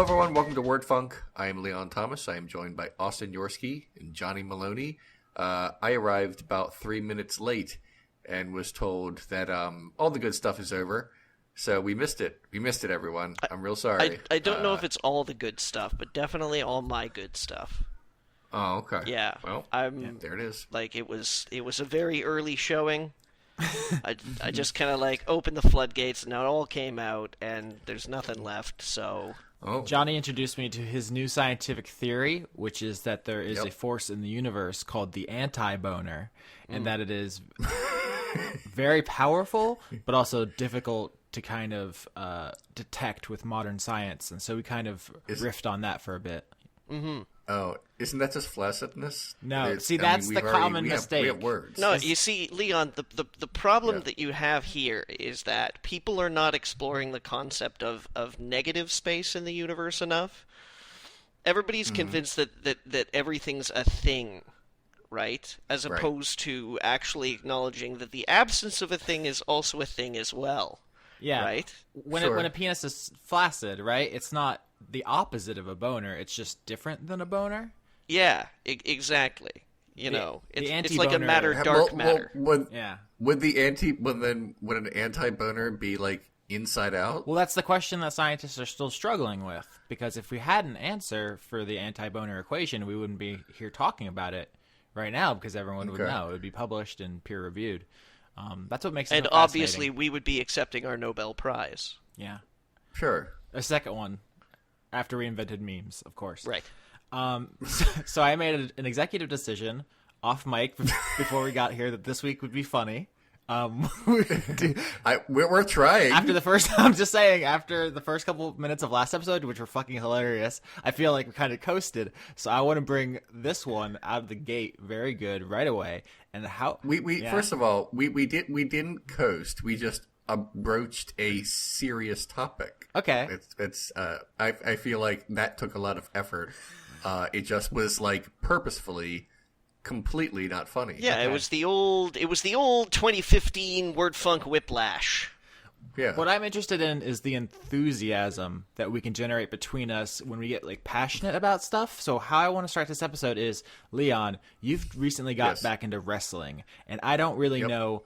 Hello, everyone. Welcome to Word Funk. I am Leon Thomas. I am joined by Austin Yorsky and Johnny Maloney. I arrived about 3 minutes late and was told that all the good stuff is over. So we missed it. We missed it, everyone. I'm real sorry. I don't know if it's all the good stuff, but definitely all my good stuff. Oh, okay. Yeah. Well, there it is. Like it was a very early showing. I just kind of like opened the floodgates, and now it all came out, and there's nothing left. So Johnny introduced me to his new scientific theory, which is that there is a force in the universe called the anti-boner, and that it is very powerful, but also difficult to kind of detect with modern science. And so we kind of riffed on that for a bit. Mm-hmm. Oh, isn't that just flaccidness? No, that's the common mistake. We have words. No, you see, Leon, the problem that you have here is that people are not exploring the concept of negative space in the universe enough. Everybody's convinced that everything's a thing, right? As opposed to actually acknowledging that the absence of a thing is also a thing as well. Yeah. Right? When a penis is flaccid, right, it's not the opposite of a boner. It's just different than a boner. Yeah, exactly. You know, it's like a matter. dark matter. Would an anti-boner be like inside out? Well, that's the question that scientists are still struggling with. Because if we had an answer for the anti-boner equation, we wouldn't be here talking about it right now because everyone would know. It would be published and peer-reviewed. That's what makes it And obviously, we would be accepting our Nobel Prize. Yeah. Sure. A second one. After we invented memes, of course. Right. So I made an executive decision off mic before we got here that this week would be funny. We're trying. I'm just saying, after the first couple of minutes of last episode, which were fucking hilarious, I feel like we kind of coasted. So I want to bring this one out of the gate very good right away. And First of all, we didn't coast. We just broached a serious topic. Okay. I feel like that took a lot of effort. It just was like purposefully completely not funny. Yeah, okay. It was the old 2015 word funk whiplash. Yeah. What I'm interested in is the enthusiasm that we can generate between us when we get like passionate about stuff. So how I want to start this episode is, Leon, you've recently got back into wrestling, and I don't really know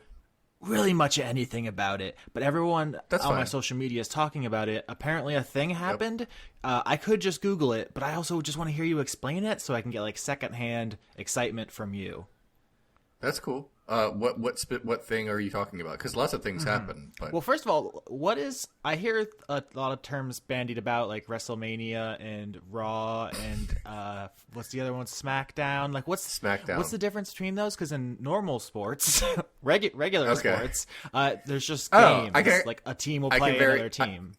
really much of anything about it, but everyone my social media is talking about it. Apparently a thing happened. I could just Google it, but I also just want to hear you explain it so I can get like secondhand excitement from you. That's cool. What thing are you talking about? Because lots of things happen. But... Well, first of all, I hear a lot of terms bandied about, like WrestleMania and Raw and what's the other one? SmackDown. Like, what's SmackDown? What's the difference between those? Because in normal sports, regular sports, there's just games. Like a team will play another team.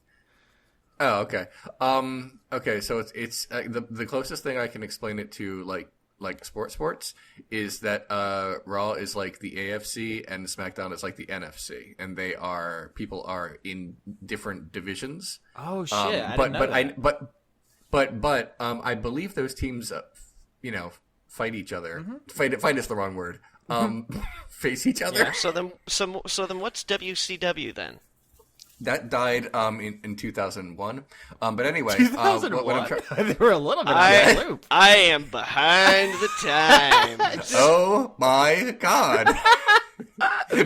Okay. Okay. So it's the closest thing I can explain it to like sports is that Raw is like the AFC and SmackDown is like the NFC, and people are in different divisions. Oh shit! I didn't know that. I believe those teams, fight each other. Mm-hmm. Fight is the wrong word. Face each other. Yeah. So then what's WCW then? That died in 2001. But anyway, 2001? What I'm trying... They were a little bit out of loop. I am behind the times. Oh my god.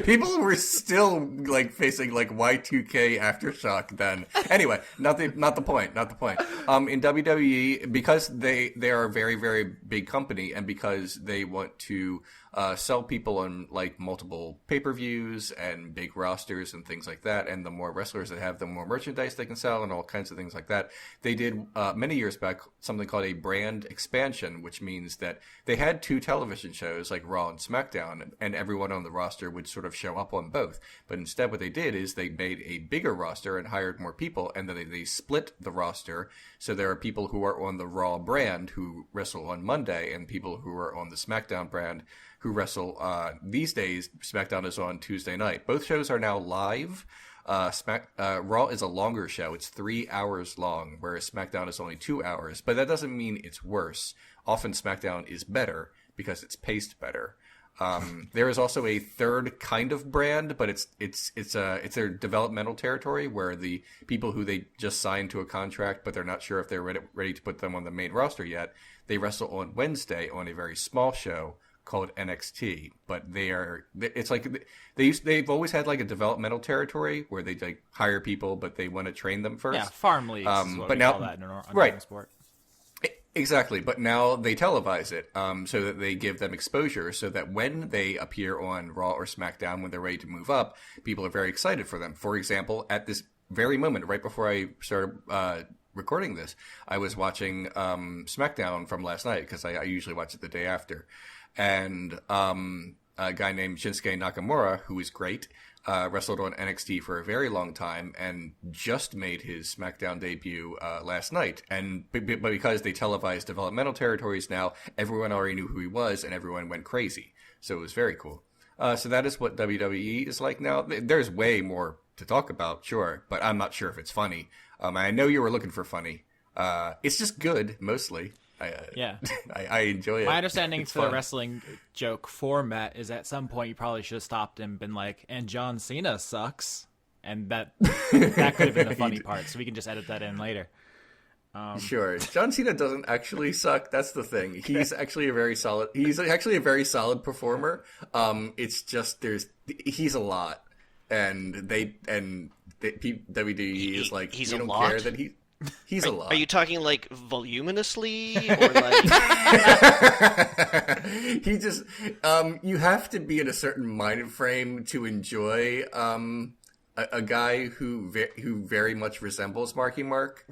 People were still like facing like Y2K aftershock then. Anyway, not the point. In WWE, because they are a very, very big company, and because they want to sell people on like multiple pay-per-views and big rosters and things like that, and the more wrestlers they have, the more merchandise they can sell and all kinds of things like that. They did many years back something called a brand expansion, which means that they had two television shows like Raw and SmackDown, and everyone on the roster would sort of show up on both. But instead what they did is they made a bigger roster and hired more people, and then they split the roster. So there are people who are on the Raw brand who wrestle on Monday, and people who are on the SmackDown brand who wrestle these days. SmackDown is on Tuesday night. Both shows are now live. Raw is a longer show. It's 3 hours long, whereas SmackDown is only 2 hours. But that doesn't mean it's worse. Often SmackDown is better because it's paced better. There is also a third kind of brand, but it's their developmental territory where the people who they just signed to a contract, but they're not sure if they're ready to put them on the main roster yet. They wrestle on Wednesday on a very small show called NXT, but it's like they've always had like a developmental territory where they like hire people, but they want to train them first. Yeah, farm leagues. Is what but we now, call that in a right. sport. Exactly, but now they televise it so that they give them exposure so that when they appear on Raw or SmackDown, when they're ready to move up, people are very excited for them. For example, at this very moment, right before I started recording this, I was watching SmackDown from last night because I usually watch it the day after. And a guy named Shinsuke Nakamura, who is great, wrestled on NXT for a very long time and just made his SmackDown debut last night. But because they televised developmental territories now, everyone already knew who he was and everyone went crazy. So it was very cool. So that is what WWE is like now. There's way more to talk about, sure, but I'm not sure if it's funny. I know you were looking for funny. It's just good, mostly. I enjoy it. My understanding it's for fun. the wrestling joke format is at some point you probably should have stopped and been like, and John Cena sucks. And that could have been the funny part, so we can just edit that in later. Sure. John Cena doesn't actually suck. That's the thing. He's actually a very solid performer. It's just he's a lot. And WWE is like, he's we a don't lot? care that he's a lot. Are you talking like voluminously or like? He just you have to be in a certain mind frame to enjoy a guy who very much resembles Marky Mark.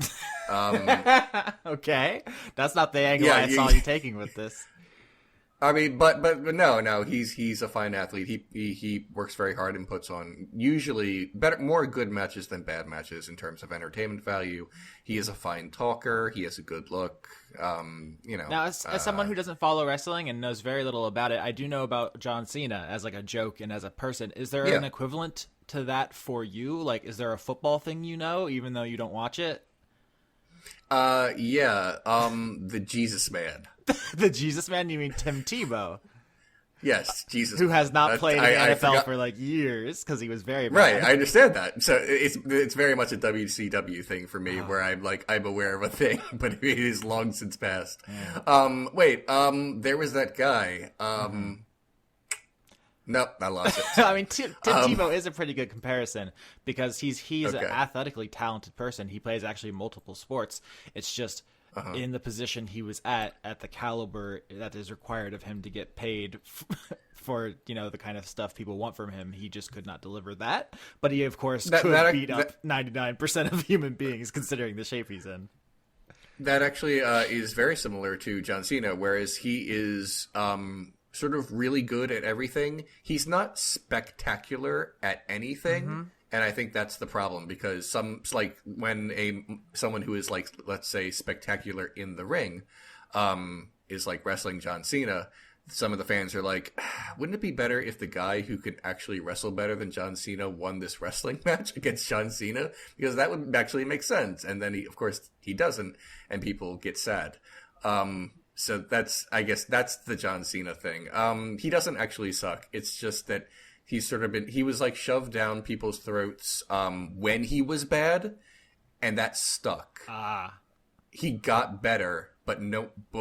Okay, that's not the angle I saw you taking with this. I mean, but no, he's a fine athlete. He works very hard and puts on usually more good matches than bad matches in terms of entertainment value. He is a fine talker. He has a good look. Now, as someone who doesn't follow wrestling and knows very little about it, I do know about John Cena as like a joke and as a person. Is there an equivalent to that for you? Like, is there a football thing even though you don't watch it? The Jesus Man. The Jesus Man? You mean Tim Tebow? Yes, Jesus. Who has not played in the NFL for like years because he was very bad. Right, I understand that. So it's very much a WCW thing for me, where I'm aware of a thing, but it is long since passed. Yeah. There was that guy. Nope, I lost it. I mean, Tim Tebow is a pretty good comparison because he's an athletically talented person. He plays actually multiple sports. It's just in the position he was at the caliber that is required of him to get paid for the kind of stuff people want from him. He just could not deliver that. But he, of course, could beat up 99% of human beings considering the shape he's in. That actually is very similar to John Cena, whereas he is sort of really good at everything. He's not spectacular at anything, and I think that's the problem because when someone who is like, let's say, spectacular in the ring is like wrestling John Cena, some of the fans are like, wouldn't it be better if the guy who could actually wrestle better than John Cena won this wrestling match against John Cena? Because that would actually make sense. And then he doesn't, and people get sad. So I guess that's the John Cena thing. He doesn't actually suck. It's just that he was like shoved down people's throats when he was bad, and that stuck. He got better, but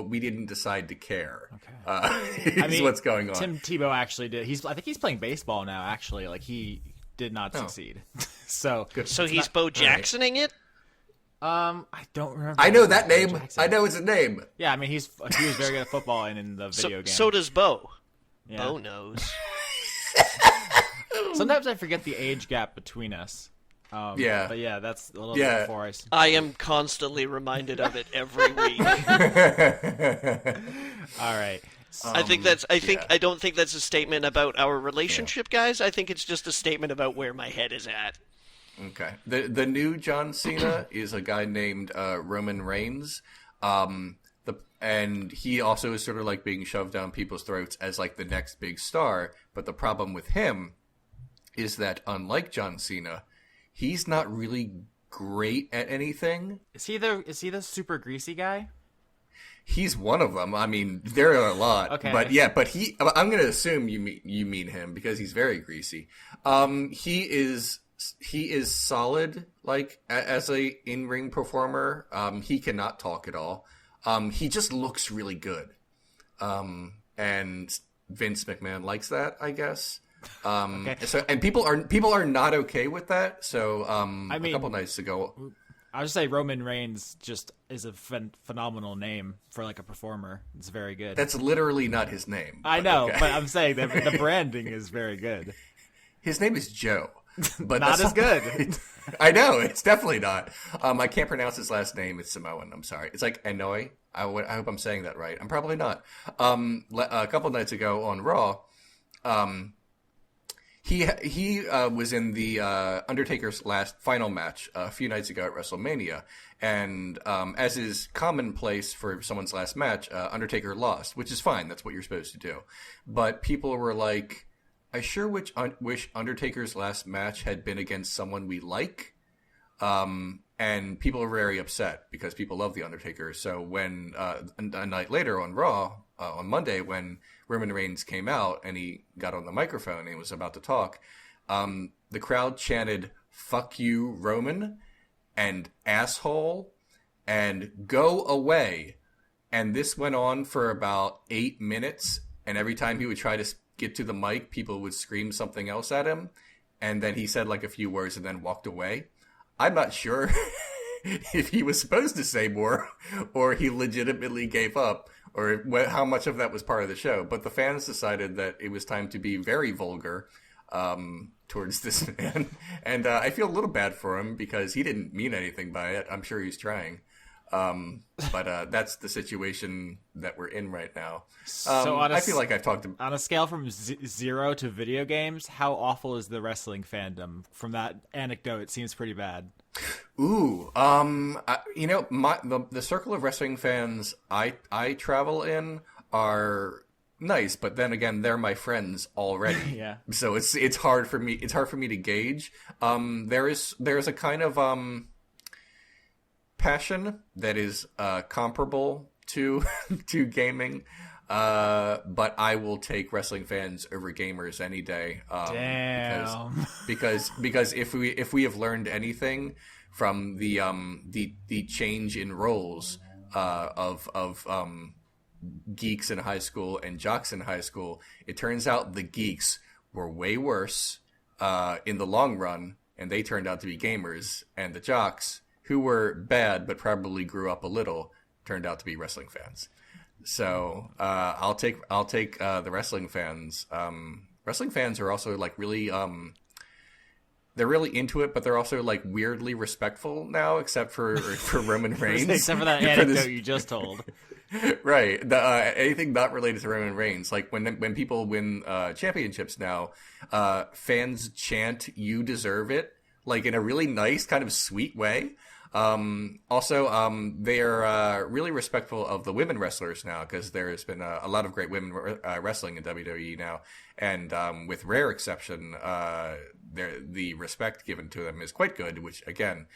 we didn't decide to care. Okay. What's going on. Tim Tebow actually did. I think he's playing baseball now, actually. Like, he did not succeed. So he's Bo Jacksoning it? I don't remember. I know that name. I know it's a name. Yeah, I mean, he was very good at football and in the video game. So does Bo. Yeah. Bo knows. Sometimes I forget the age gap between us. But yeah, that's a little bit before I am constantly reminded of it every week. All right. I don't think that's a statement about our relationship, guys. I think it's just a statement about where my head is at. Okay. The new John Cena is a guy named Roman Reigns. And he also is sort of like being shoved down people's throats as like the next big star. But the problem with him is that unlike John Cena, he's not really great at anything. Is he the super greasy guy? He's one of them. I mean, there are a lot. Okay. But yeah, I'm going to assume you mean him because he's very greasy. He is solid, like, as a in-ring performer. He cannot talk at all. He just looks really good. And Vince McMahon likes that, I guess. Okay. So, and people are not okay with that. So, I mean, a couple nights ago, I would say Roman Reigns just is a phenomenal name for like a performer. It's very good. that's literally not his name. I know, okay. but I'm saying that the branding is very good. His name is Joe, but Not that's as good. I know, it's definitely not. I can't pronounce his last name. It's Samoan. I'm sorry. It's like Inoue. I hope I'm saying that right. I'm probably not. A couple nights ago on Raw, he was in the Undertaker's final match a few nights ago at WrestleMania, and as is commonplace for someone's last match, Undertaker lost, which is fine. That's what you're supposed to do. But people were like, I sure wish Undertaker's last match had been against someone we like. And people are very upset because people love The Undertaker. So when a night later on Raw, on Monday, when Roman Reigns came out and he got on the microphone and he was about to talk, the crowd chanted, "Fuck you, Roman," and "asshole," and "go away." And this went on for about 8 minutes. And every time he would try to get to the mic, people would scream something else at him. And then he said like a few words and then walked away. I'm not sure if he was supposed to say more or he legitimately gave up or how much of that was part of the show. But the fans decided that it was time to be very vulgar towards this man. And I feel a little bad for him because he didn't mean anything by it. I'm sure he's trying. But that's the situation that we're in right now. So I feel like I've talked to... On a scale from 0 to video games, how awful is the wrestling fandom? From that anecdote, it seems pretty bad. Ooh, you know, the circle of wrestling fans I travel in are nice, but then again, they're my friends already. Yeah. So it's hard for me to gauge. There's a kind of passion that is comparable to to gaming. But I will take wrestling fans over gamers any day. Damn. Because if we have learned anything from the change in roles of geeks in high school and jocks in high school, it turns out the geeks were way worse in the long run, and they turned out to be gamers, and the jocks, who were bad but probably grew up a little, turned out to be wrestling fans. So I'll take the wrestling fans. Wrestling fans are also like really they're really into it, but they're also like weirdly respectful now, except for Roman Reigns. Except for that anecdote you just told. Right. Anything not related to Roman Reigns, like when people win championships now, fans chant "You deserve it," like in a really nice, kind of sweet way. Also, they are really respectful of the women wrestlers now because there's been a lot of great women wrestling in WWE now, and with rare exception, the respect given to them is quite good. Which again,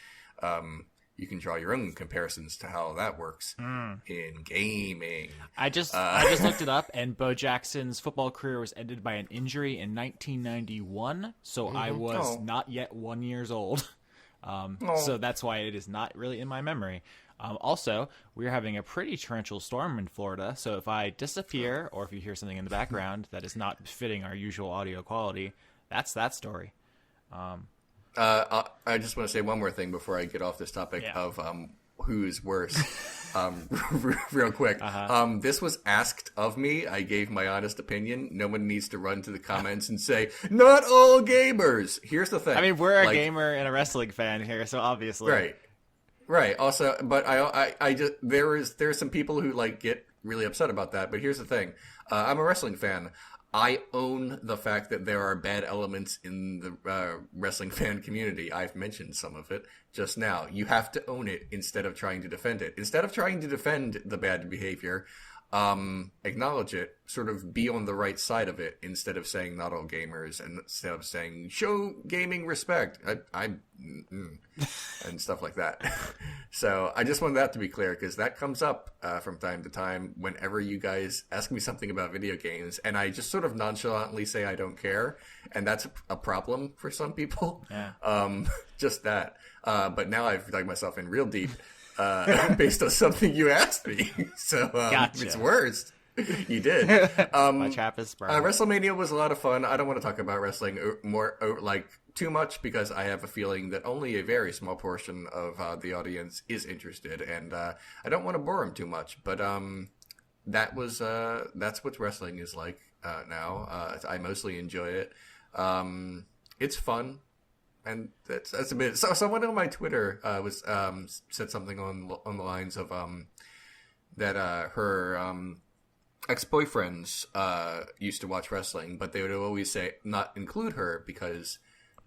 you can draw your own comparisons to how that works in gaming. I just looked it up, and Bo Jackson's football career was ended by an injury in 1991. So I was not yet 1 year old. So that's why it is not really in my memory. Also, we're having a pretty torrential storm in Florida, so if I disappear or if you hear something in the background that is not fitting our usual audio quality, that's that story. I just want to say one more thing before I get off this topic of who's worse. Real quick. This was asked of me. I gave my honest opinion. No one needs to run to the comments and say, not all gamers. Here's the thing. I mean, we're a gamer and a wrestling fan here, so obviously. Right. Also, but I just, there's some people who like get really upset about that. But here's the thing. I'm a wrestling fan. I own the fact that there are bad elements in the wrestling fan community. I've mentioned some of it just now. You have to own it instead of trying to defend it. Instead of trying to defend the bad behavior, acknowledge it, sort of be on the right side of it instead of saying not all gamers and instead of saying show gaming respect. And stuff like that. So I just wanted that to be clear because that comes up from time to time whenever you guys ask me something about video games and I just sort of nonchalantly say I don't care. And that's a problem for some people. Yeah. Just that. But now I've dug myself in real deep. Based on something you asked me. So Gotcha. It's worse. You did. My trap is sprung. WrestleMania was a lot of fun. I don't want to talk about wrestling too much because I have a feeling that only a very small portion of the audience is interested, and I don't want to bore them too much. But that's what wrestling is like now. I mostly enjoy it. It's fun. And that's a bit. So someone on my Twitter said something on the lines of that her ex-boyfriends used to watch wrestling, but they would always say not include her because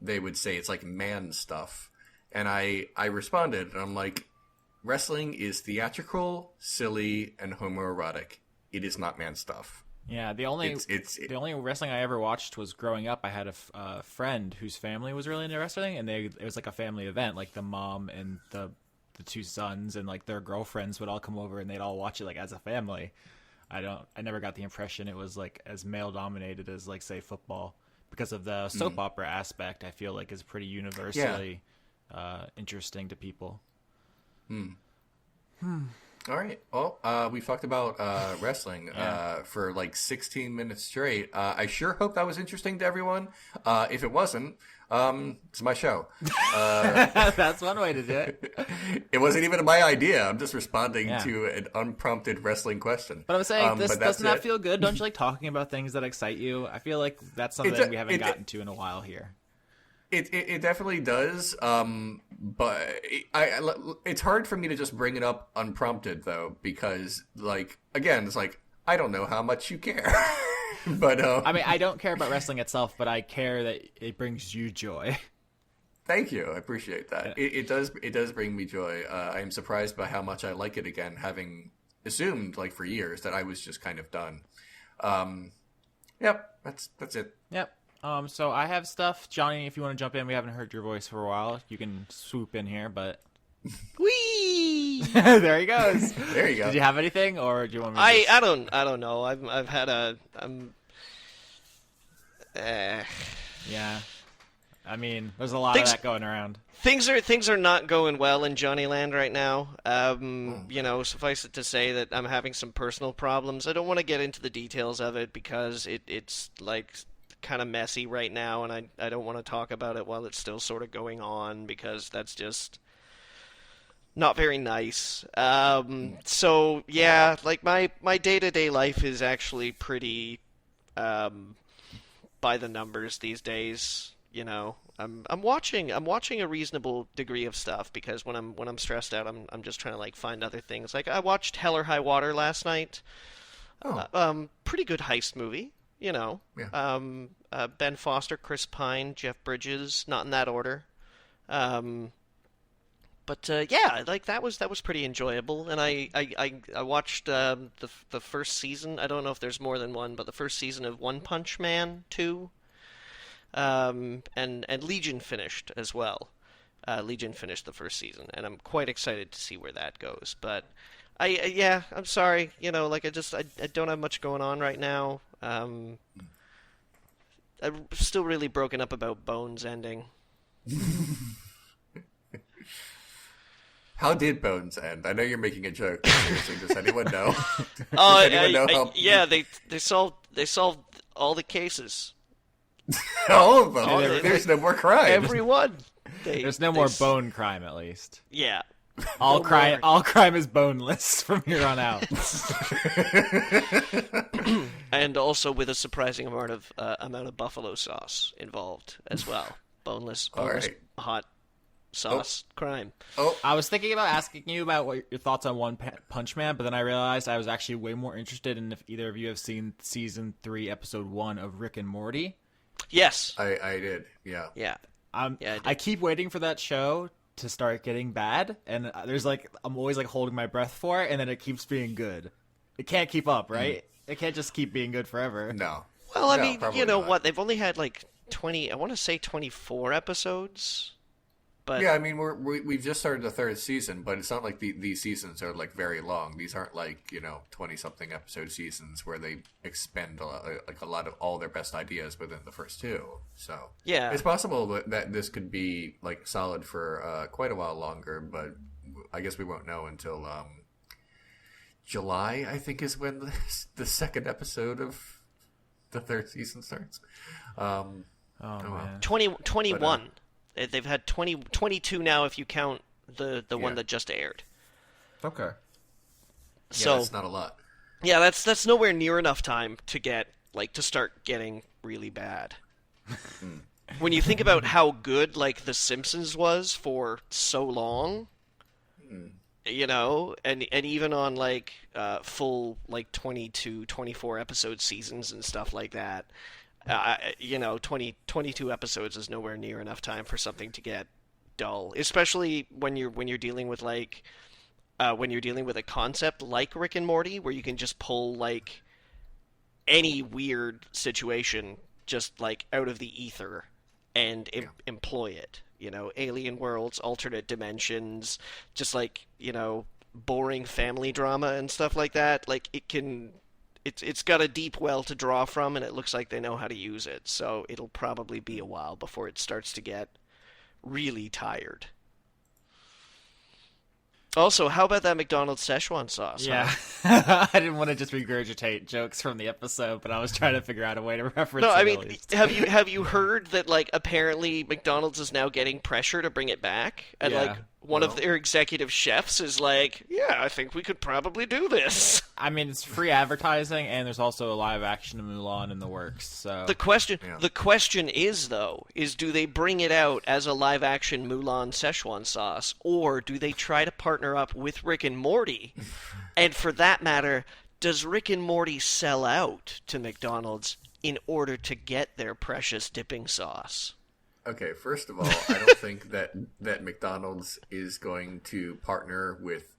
they would say it's like man stuff. And I responded, and I'm like, wrestling is theatrical, silly, and homoerotic. It is not man stuff. Yeah, the only wrestling I ever watched was growing up. I had a friend whose family was really into wrestling, and it was like a family event. Like the mom and the two sons and like their girlfriends would all come over, and they'd all watch it like as a family. I never got the impression it was like as male dominated as like say football because of the soap opera aspect. I feel like is pretty universally interesting to people. All right. Well, we've talked about wrestling for like 16 minutes straight. I sure hope that was interesting to everyone. If it wasn't, it's my show. That's one way to do it. It wasn't even my idea. I'm just responding to an unprompted wrestling question. But I'm saying, doesn't that feel good? Don't you like talking about things that excite you? I feel like that's something we haven't gotten to in a while here. It definitely does, but it's hard for me to just bring it up unprompted, though, because, like, again, it's like, I don't know how much you care. But I mean, I don't care about wrestling itself, but I care that it brings you joy. Thank you. I appreciate that. Yeah. It does bring me joy. I am surprised by how much I like it again, having assumed, like, for years that I was just kind of done. Yep, that's it. Yep. So I have stuff. Johnny, if you want to jump in, we haven't heard your voice for a while. You can swoop in here, but... Whee! There he goes. There you go. Did you have anything, or do you want me to I don't know. I've had Yeah. I mean, there's a lot of that going around. Things are not going well in Johnnyland right now. You know, suffice it to say that I'm having some personal problems. I don't want to get into the details of it because it's like kind of messy right now, and I don't want to talk about it while it's still sort of going on because that's just not very nice. So yeah, like my day-to-day life is actually pretty by the numbers these days. You know, I'm watching a reasonable degree of stuff because when I'm stressed out, I'm just trying to like find other things. Like I watched Hell or High Water last night. Pretty good heist movie. You know, yeah. Ben Foster, Chris Pine, Jeff Bridges, not in that order. But yeah, like that was pretty enjoyable, and I watched the first season. I don't know if there's more than one, but the first season of One Punch Man 2, and Legion finished as well. Legion finished the first season, and I'm quite excited to see where that goes. But I'm sorry, you know, like I don't have much going on right now. I'm still really broken up about Bones ending. How did Bones end? I know you're making a joke. Seriously, does anyone know? Yeah, they solved all the cases. All of them. There's no more crime. Every one. There's no more bone crime, at least. Yeah. All crime is boneless from here on out. And also with a surprising amount of buffalo sauce involved as well. Boneless right. Hot sauce crime. Oh, I was thinking about asking you about what your thoughts on One Punch Man, but then I realized I was actually way more interested in if either of you have seen season 3, episode 1 of Rick and Morty. Yes, I did. Yeah. Yeah. I keep waiting for that show to start getting bad, and there's like I'm always like holding my breath for it, and then it keeps being good. It can't keep up, right? It can't just keep being good forever. No. Well, I No, mean, probably you know not. what? They've only had like 20. I want to say 24 episodes. But Yeah, I mean, we've just started the third season, but it's not like these seasons are like very long. These aren't like 20-something episode seasons where they expend a lot of all their best ideas within the first two. So Yeah. it's possible that this could be like solid for quite a while longer, but I guess we won't know until July. I think is when the second episode of the third season starts. Oh man. 21. They've had 22 now if you count the one that just aired. Okay. So Yeah, that's not a lot. yeah, that's nowhere near enough time to get to start getting really bad. When you think about how good like The Simpsons was for so long, and even on like full like 22, 24 episode seasons and stuff like that. 22 episodes is nowhere near enough time for something to get dull, especially when you're dealing with when you're dealing with a concept like Rick and Morty, where you can just pull like any weird situation just like out of the ether and employ it. Alien worlds, alternate dimensions, just like boring family drama and stuff like that. Like It's got a deep well to draw from, and it looks like they know how to use it. So it'll probably be a while before it starts to get really tired. Also, how about that McDonald's Szechuan sauce? Yeah. Huh? I didn't want to just regurgitate jokes from the episode, but I was trying to figure out a way to reference No, it I at mean, least. have you heard that like apparently McDonald's is now getting pressure to bring it back, and Yeah. like one of their executive chefs is like, yeah, I think we could probably do this. I mean, it's free advertising, and there's also a live action of Mulan in the works. So The question is though, do they bring it out as a live action Mulan Szechuan sauce, or do they try to partner up with Rick and Morty? And for that matter, does Rick and Morty sell out to McDonald's in order to get their precious dipping sauce? Okay, first of all, I don't think that McDonald's is going to partner with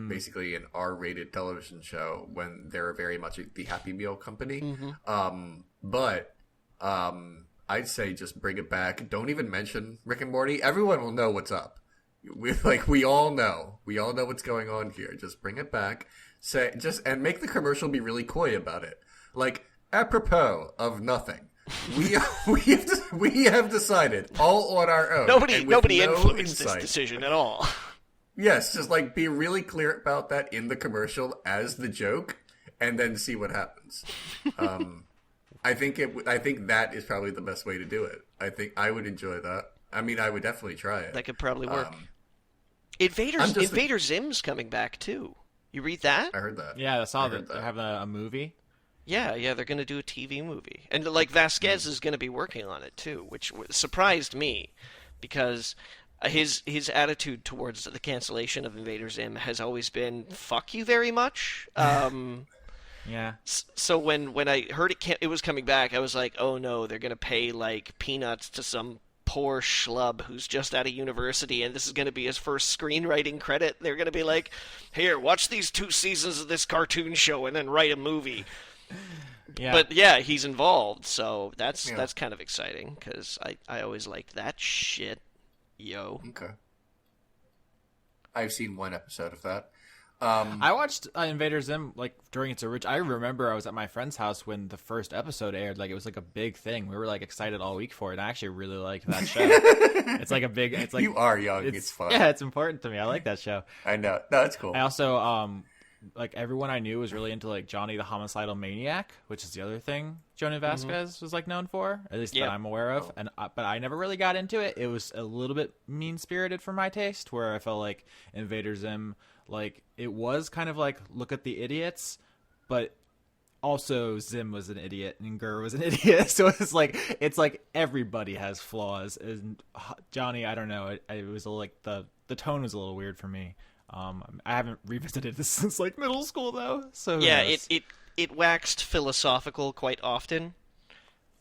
basically an R-rated television show when they're very much the Happy Meal company. But I'd say just bring it back. Don't even mention Rick and Morty. Everyone will know what's up. We all know what's going on here. Just bring it back. And make the commercial be really coy about it. Like, apropos of nothing. We have decided all on our own. Nobody influenced this decision at all. Yes, just like be really clear about that in the commercial as the joke, and then see what happens. I think that is probably the best way to do it. I think I would enjoy that. I mean, I would definitely try it. That could probably work. Invader Zim's coming back too. You read that? I heard that. yeah, I saw that they're having a movie. Yeah, they're going to do a TV movie. And, like, Vasquez is going to be working on it, too, which surprised me because his attitude towards the cancellation of Invader Zim has always been, fuck you very much. Yeah. So when I heard it was coming back, I was like, oh, no, they're going to pay, like, peanuts to some poor schlub who's just out of university, and this is going to be his first screenwriting credit. They're going to be like, here, watch these 2 seasons of this cartoon show and then write a movie. Yeah. But yeah, he's involved, so that's kind of exciting because I always liked that shit, yo. Okay. I've seen one episode of that. I watched Invader Zim like during its original. I remember I was at my friend's house when the first episode aired. Like it was like a big thing. We were like excited all week for it. I actually really liked that show. It's like a big. It's like you are young. It's fun. Yeah, it's important to me. I like that show. I know. No, it's cool. I also like everyone I knew was really into like Johnny the Homicidal Maniac, which is the other thing Johnny Vasquez was like known for, at least that I'm aware of. And but I never really got into it. It was a little bit mean spirited for my taste, where I felt like Invader Zim, like it was kind of like look at the idiots, but also Zim was an idiot and Gur was an idiot. So it's like everybody has flaws. And Johnny, I don't know, it was like the tone was a little weird for me. I haven't revisited this since like middle school though. So yeah, it waxed philosophical quite often,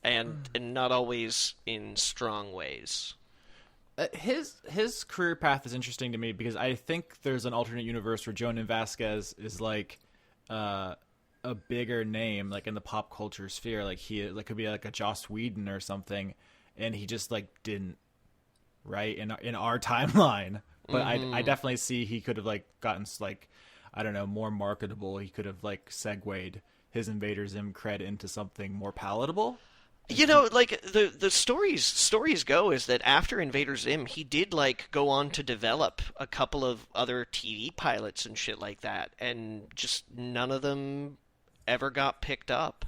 and not always in strong ways. His career path is interesting to me because I think there's an alternate universe where Jonan Vasquez is like a bigger name, like in the pop culture sphere, like he like could be like a Joss Whedon or something, and he just like didn't, right, in our timeline. But I definitely see he could have like gotten like, I don't know, more marketable. He could have like segued his Invader Zim cred into something more palatable. You know, like the stories go is that after Invader Zim, he did like go on to develop a couple of other TV pilots and shit like that, and just none of them ever got picked up.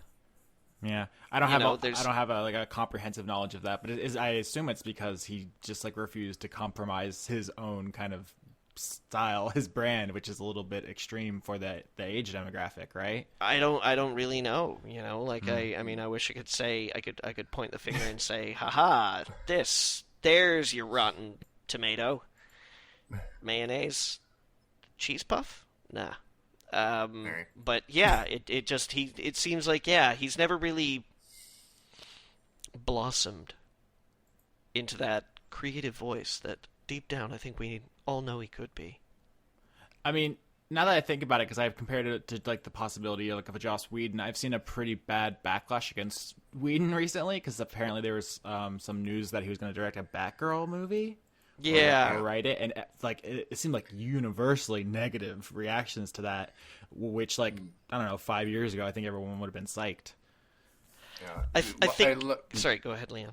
Yeah, I don't have a comprehensive knowledge of that, but I assume it's because he just like refused to compromise his own kind of style, his brand, which is a little bit extreme for the age demographic, right? I don't really know, you know, like I mean I wish I could say I could point the finger and say, haha, there's your rotten tomato. Mayonnaise cheese puff? Nah. But yeah, it seems like, yeah, he's never really blossomed into that creative voice that deep down I think we all know he could be. I mean, now that I think about it, because I've compared it to like the possibility of, like, of a Joss Whedon, I've seen a pretty bad backlash against Whedon recently, because apparently there was some news that he was going to direct a Batgirl movie. Yeah. Or write it, and like it seemed like universally negative reactions to that, which, like, I don't know, 5 years ago I think everyone would have been psyched. Yeah. I think. Sorry, go ahead, Liam.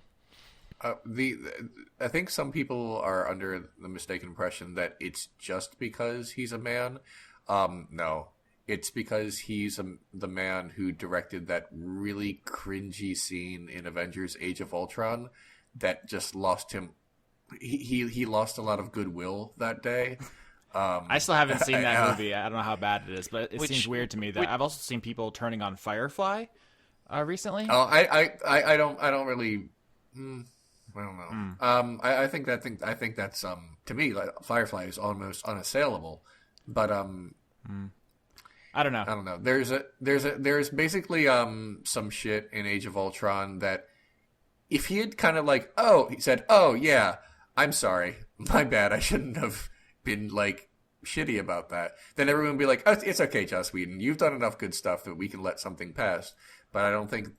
I think some people are under the mistaken impression that it's just because he's a man. No, it's because he's the man who directed that really cringy scene in Avengers: Age of Ultron that just lost him. He lost a lot of goodwill that day. I still haven't seen that movie. I don't know how bad it is, but it seems weird to me that I've also seen people turning on Firefly recently. Oh, I don't really. I don't know. I think that's to me, like, Firefly is almost unassailable, but I don't know. I don't know. There's basically some shit in Age of Ultron that if he had kind of like, he said, oh yeah, I'm sorry, my bad, I shouldn't have been like shitty about that, then everyone would be like, oh, it's okay, Joss Whedon, you've done enough good stuff that we can let something pass. But I don't think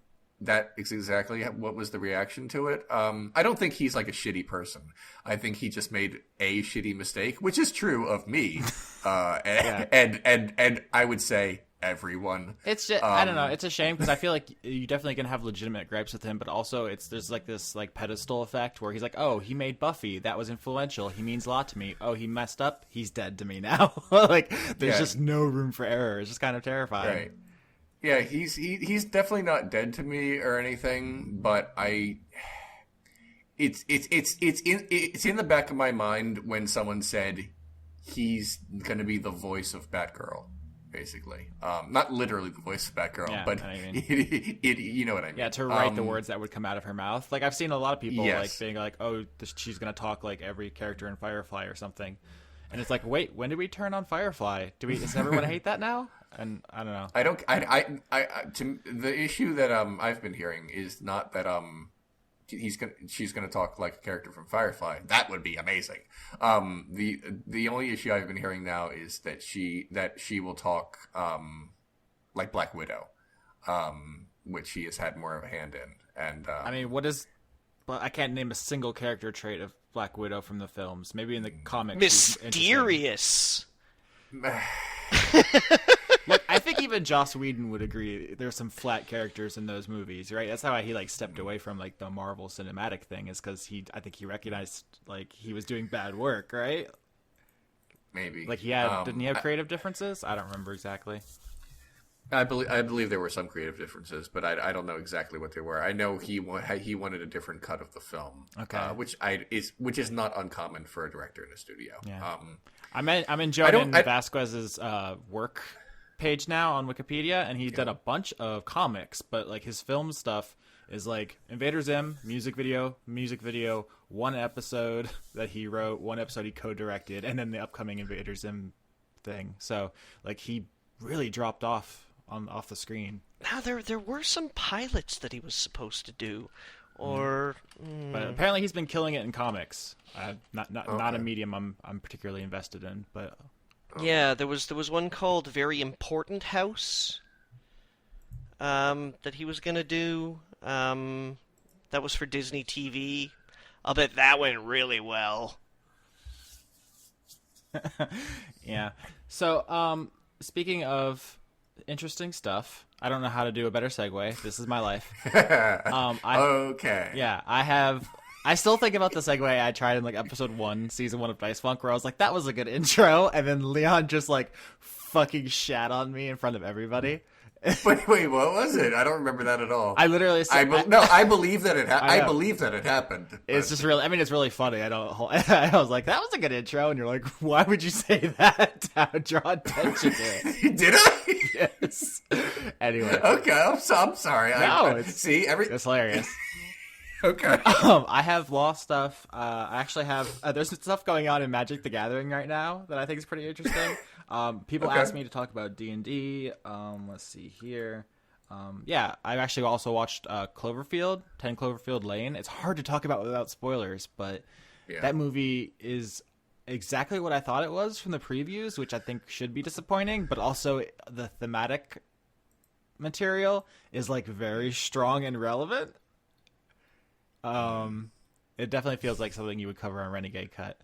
that is exactly what was the reaction to it. I don't think he's like a shitty person. I think he just made a shitty mistake, which is true of me, and I would say everyone. It's just, I don't know. It's a shame because I feel like you definitely can have legitimate gripes with him, but also there's like this like pedestal effect where he's like, oh, he made Buffy, that was influential, he means a lot to me. Oh, he messed up, he's dead to me now. Like there's just no room for error. It's just kind of terrifying. Right. Yeah, he's definitely not dead to me or anything, but it's in the back of my mind when someone said he's going to be the voice of Batgirl, basically. Not literally the voice of Batgirl, but you know what I mean. Yeah, to write the words that would come out of her mouth. Like I've seen a lot of people like being like, "Oh, she's going to talk like every character in Firefly or something." And it's like, wait, when did we turn on Firefly? Does everyone hate that now? And I don't know. The issue that I've been hearing is not that she's gonna talk like a character from Firefly. That would be amazing. The only issue I've been hearing now is that she will talk like Black Widow, which she has had more of a hand in. And I mean, I can't name a single character trait of Black Widow from the films. Maybe in the comics. Mysterious. Look, I think even Joss Whedon would agree there's some flat characters in those movies, right? That's how he like stepped away from like the Marvel cinematic thing, is because I think he recognized like he was doing bad work, right? Maybe. Like didn't he have creative differences? I don't remember exactly. I believe there were some creative differences, but I don't know exactly what they were. I know he wanted a different cut of the film, which is not uncommon for a director in a studio. Yeah. I'm in Jonan Vasquez's work page now on Wikipedia, and he's done a bunch of comics, but like his film stuff is like Invader Zim, music video, one episode that he wrote, one episode he co-directed, and then the upcoming Invader Zim thing. So like he really dropped off the screen. Now there were some pilots that he was supposed to do, or but apparently he's been killing it in comics. Not a medium I'm particularly invested in, but Yeah, there was one called Very Important House that he was gonna do. That was for Disney TV. I'll bet that went really well. Yeah. So, speaking of interesting stuff, I don't know how to do a better segue. This is my life. Okay. Yeah, I still think about the segue I tried in like episode 1, season 1 of Dice Funk, where I was like, that was a good intro, and then Leon just like fucking shat on me in front of everybody. Wait, what was it? I don't remember that at all. I literally said, I believe that it I believe that it happened. It's just really, I mean, it's really funny. I was like, that was a good intro, and you're like, why would you say that to draw attention to it? Did I? Yes. Anyway. Okay, I'm sorry. No, it's hilarious. Okay. I have lost stuff. I actually have. There's stuff going on in Magic: The Gathering right now that I think is pretty interesting. People ask me to talk about D&D. Let's see here. Yeah, I've actually also watched Cloverfield, 10 Cloverfield Lane. It's hard to talk about without spoilers, but that movie is exactly what I thought it was from the previews, which I think should be disappointing, but also the thematic material is like very strong and relevant. It definitely feels like something you would cover on Renegade Cut.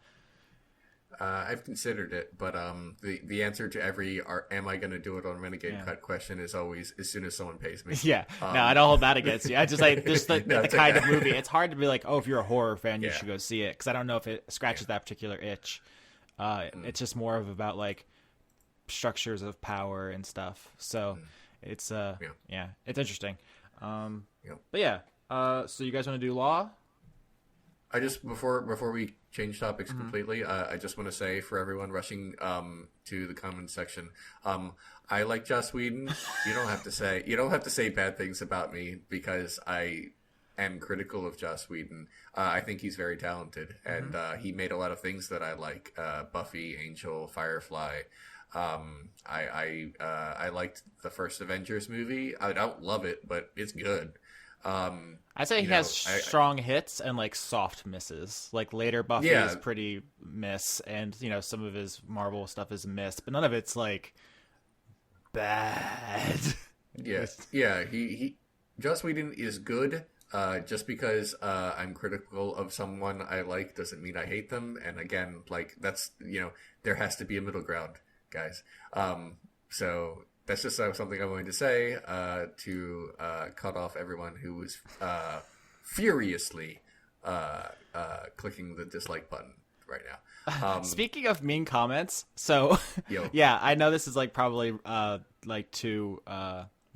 I've considered it, but the answer to every "am I going to do it on Renegade Cut" question is always as soon as someone pays me. Yeah, no, I don't hold that against you. I just like just the kind of movie. It's hard to be like, oh, if you're a horror fan, you should go see it, because I don't know if it scratches that particular itch. It's just more of about like structures of power and stuff. So it's it's interesting. But yeah. So you guys want to do law? I just before we change topics completely, I just want to say for everyone rushing to the comments section, I like Joss Whedon. You don't have to say bad things about me because I am critical of Joss Whedon. I think he's very talented, and he made a lot of things that I like. Buffy, Angel, Firefly. I liked the first Avengers movie. I don't love it, but it's good. I'd say he has strong hits and like soft misses. Like later Buffy is pretty miss, and some of his Marvel stuff is miss, but none of it's like bad. He Joss Whedon is good. Just because I'm critical of someone I like doesn't mean I hate them. And again, like that's there has to be a middle ground, guys. So that's just something I wanted to say to cut off everyone who was furiously clicking the dislike button right now. Speaking of mean comments, so yeah, I know this is like probably like too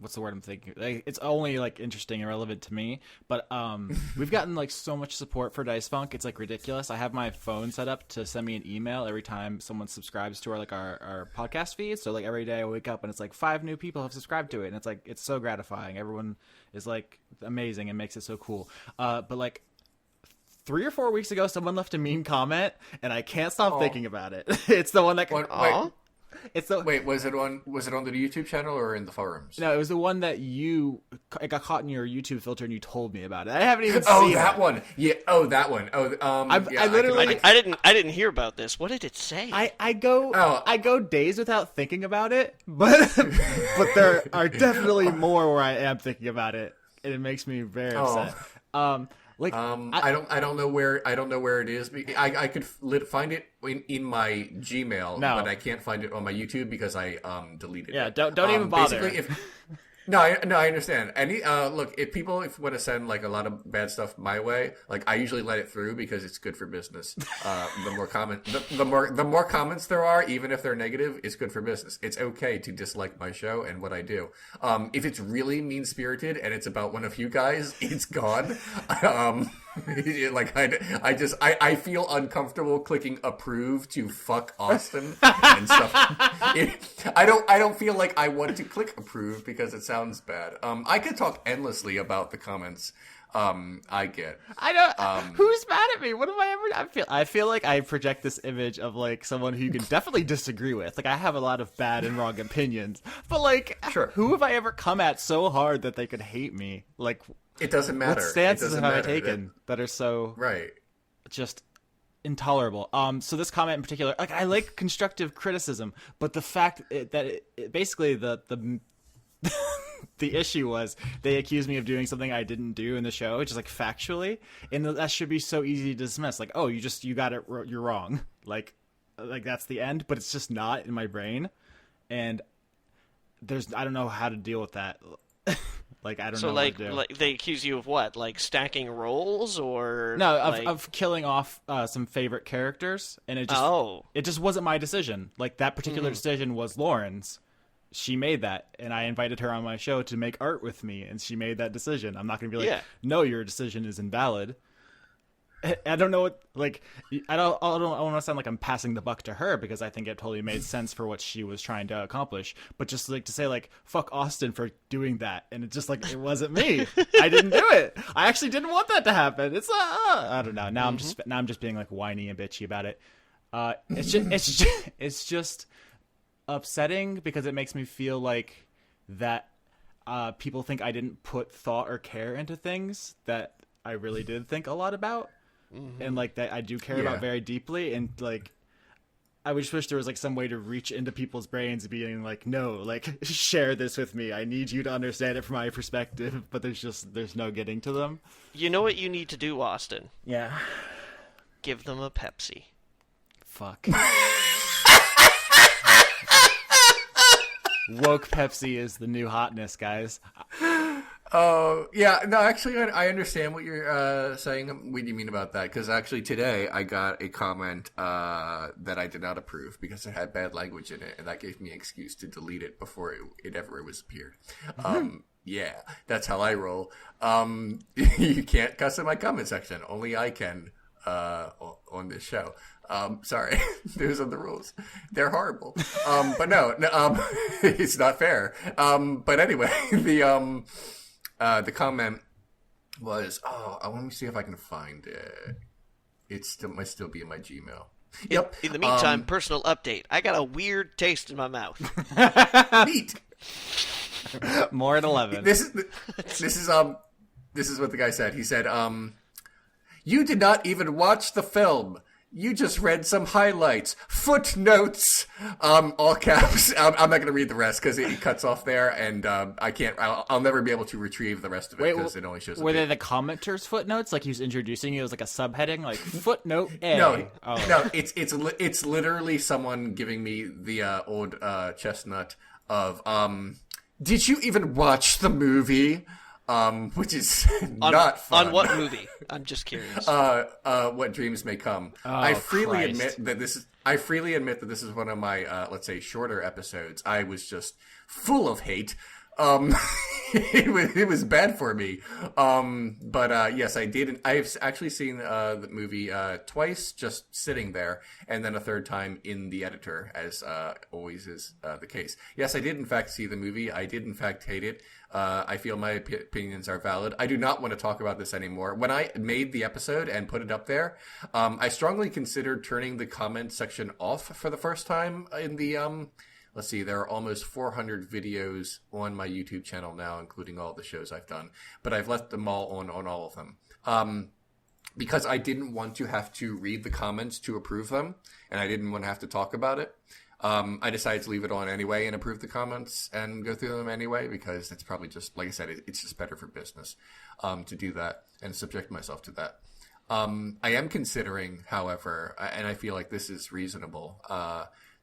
what's the word I'm thinking? Like, it's only like interesting and relevant to me, but we've gotten like so much support for Dice Funk. It's like ridiculous. I have my phone set up to send me an email every time someone subscribes to our podcast feed. So like every day I wake up and it's like 5 new people have subscribed to it, and it's like it's so gratifying. Everyone is like amazing and makes it so cool. But like 3 or 4 weeks ago, someone left a mean comment, and I can't stop thinking about it. It's the one that Wait, was it on the YouTube channel or in the forums? No, it was the one that it got caught in your YouTube filter and you told me about it. I haven't even seen that one. Yeah. Oh, that one. I didn't hear about this. What did it say? I go days without thinking about it, but there are definitely more where I am thinking about it, and it makes me very upset. I don't know where it is. I could find it in my Gmail, but I can't find it on my YouTube because I deleted it. Yeah, don't even bother. Basically, I understand. And look, if people want to send like a lot of bad stuff my way, like I usually let it through because it's good for business. The more comments there are, even if they're negative, it's good for business. It's okay to dislike my show and what I do. If it's really mean spirited and it's about one of you guys, it's gone. I feel uncomfortable clicking approve to fuck Austin and stuff. I don't feel like I want to click approve because it sounds bad. I could talk endlessly about the comments I get. I don't. Who's mad at me? What have I ever? I feel like I project this image of like someone who you can definitely disagree with. Like I have a lot of bad and wrong opinions, but like, who have I ever come at so hard that they could hate me? Like, it doesn't matter. What stances have I taken that are so right? Just intolerable. So this comment in particular, like, I like constructive criticism, but the fact that basically the the issue was they accused me of doing something I didn't do in the show, just like factually, and that should be so easy to dismiss. Like, oh, you got it, you're wrong. Like that's the end, but it's just not in my brain, and I don't know how to deal with that. Like, I don't know what to do. Like they accuse you of what? Like stacking roles, or no, of killing off some favorite characters, and it just wasn't my decision. Like, that particular decision was Lauren's. She made that, and I invited her on my show to make art with me, and she made that decision. I'm not going to be like, no, your decision is invalid. I don't know what, like, I don't want to sound like I'm passing the buck to her, because I think it totally made sense for what she was trying to accomplish. But just like to say, like, fuck Austin for doing that, and it's just like, it wasn't me. I didn't do it. I actually didn't want that to happen. It's I don't know. Now I'm just being like whiny and bitchy about it. It's just upsetting, because it makes me feel like that people think I didn't put thought or care into things that I really did think a lot about. And like that I do care about very deeply, and like I just wish there was like some way to reach into people's brains, being like, no, like, share this with me, I need you to understand it from my perspective, but there's no getting to them. You know what you need to do, Austin? Yeah. Give them a Pepsi. Fuck. Woke Pepsi is the new hotness, guys. Oh, yeah. No, actually, I understand what you're saying. What do you mean about that? Because actually today I got a comment that I did not approve because it had bad language in it, and that gave me an excuse to delete it before it ever was appeared. Yeah, that's how I roll. You can't cuss in my comment section. Only I can on this show. Sorry, those are the rules. They're horrible. But no, it's not fair. But anyway, the comment was, let me see if I can find it. Might still be in my Gmail. Yep. In the meantime, personal update. I got a weird taste in my mouth. Neat. More at 11. This is what the guy said. He said, you did not even watch the film. You just read some highlights. Footnotes. All caps. I'm not going to read the rest because it cuts off there, and I can't. I'll never be able to retrieve the rest of it because it only shows. Were they the commenters' footnotes? Like he was introducing you as like a subheading, like footnote A. No. It's literally someone giving me the old chestnut of did you even watch the movie? Which is not fun. On what movie? I'm just curious. What Dreams May Come. Oh, I freely Christ. admit that this is one of my let's say shorter episodes. I was just full of hate. It was bad for me. But yes, I did. I've actually seen the movie twice, just sitting there, and then a third time in the editor, as always is the case. Yes, I did in fact see the movie. I did in fact hate it. I feel my opinions are valid. I do not want to talk about this anymore. When I made the episode and put it up there, I strongly considered turning the comment section off for the first time in the let's see, there are almost 400 videos on my YouTube channel now, including all the shows I've done. But I've left them all on all of them. Because I didn't want to have to read the comments to approve them, and I didn't want to have to talk about it. I decided to leave it on anyway and approve the comments and go through them anyway, because it's probably just, like I said, it's just better for business to do that and subject myself to that. I am considering, however, and I feel like this is reasonable,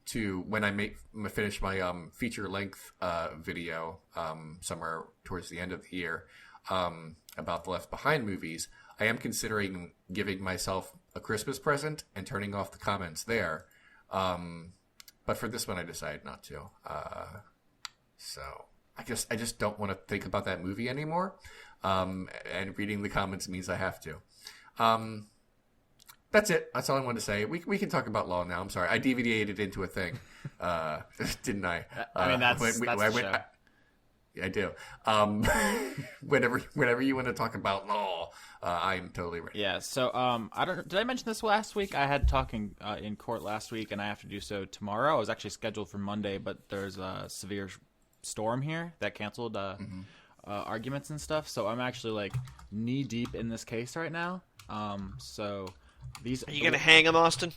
to when I finish my feature-length video somewhere towards the end of the year about the Left Behind movies, I am considering giving myself a Christmas present and turning off the comments there. But for this one, I decided not to. So I just don't want to think about that movie anymore. And reading the comments means I have to. That's it. That's all I wanted to say. We can talk about law now. I'm sorry. I deviated into a thing. Didn't I? I mean, that's the show. I do. Whenever you want to talk about law, I'm totally ready. Yeah. So, did I mention this last week? I had talking in court last week, and I have to do so tomorrow. I was actually scheduled for Monday, but there's a severe storm here that canceled arguments and stuff. So I'm actually like knee deep in this case right now. So These Are you gonna hang him, Austin?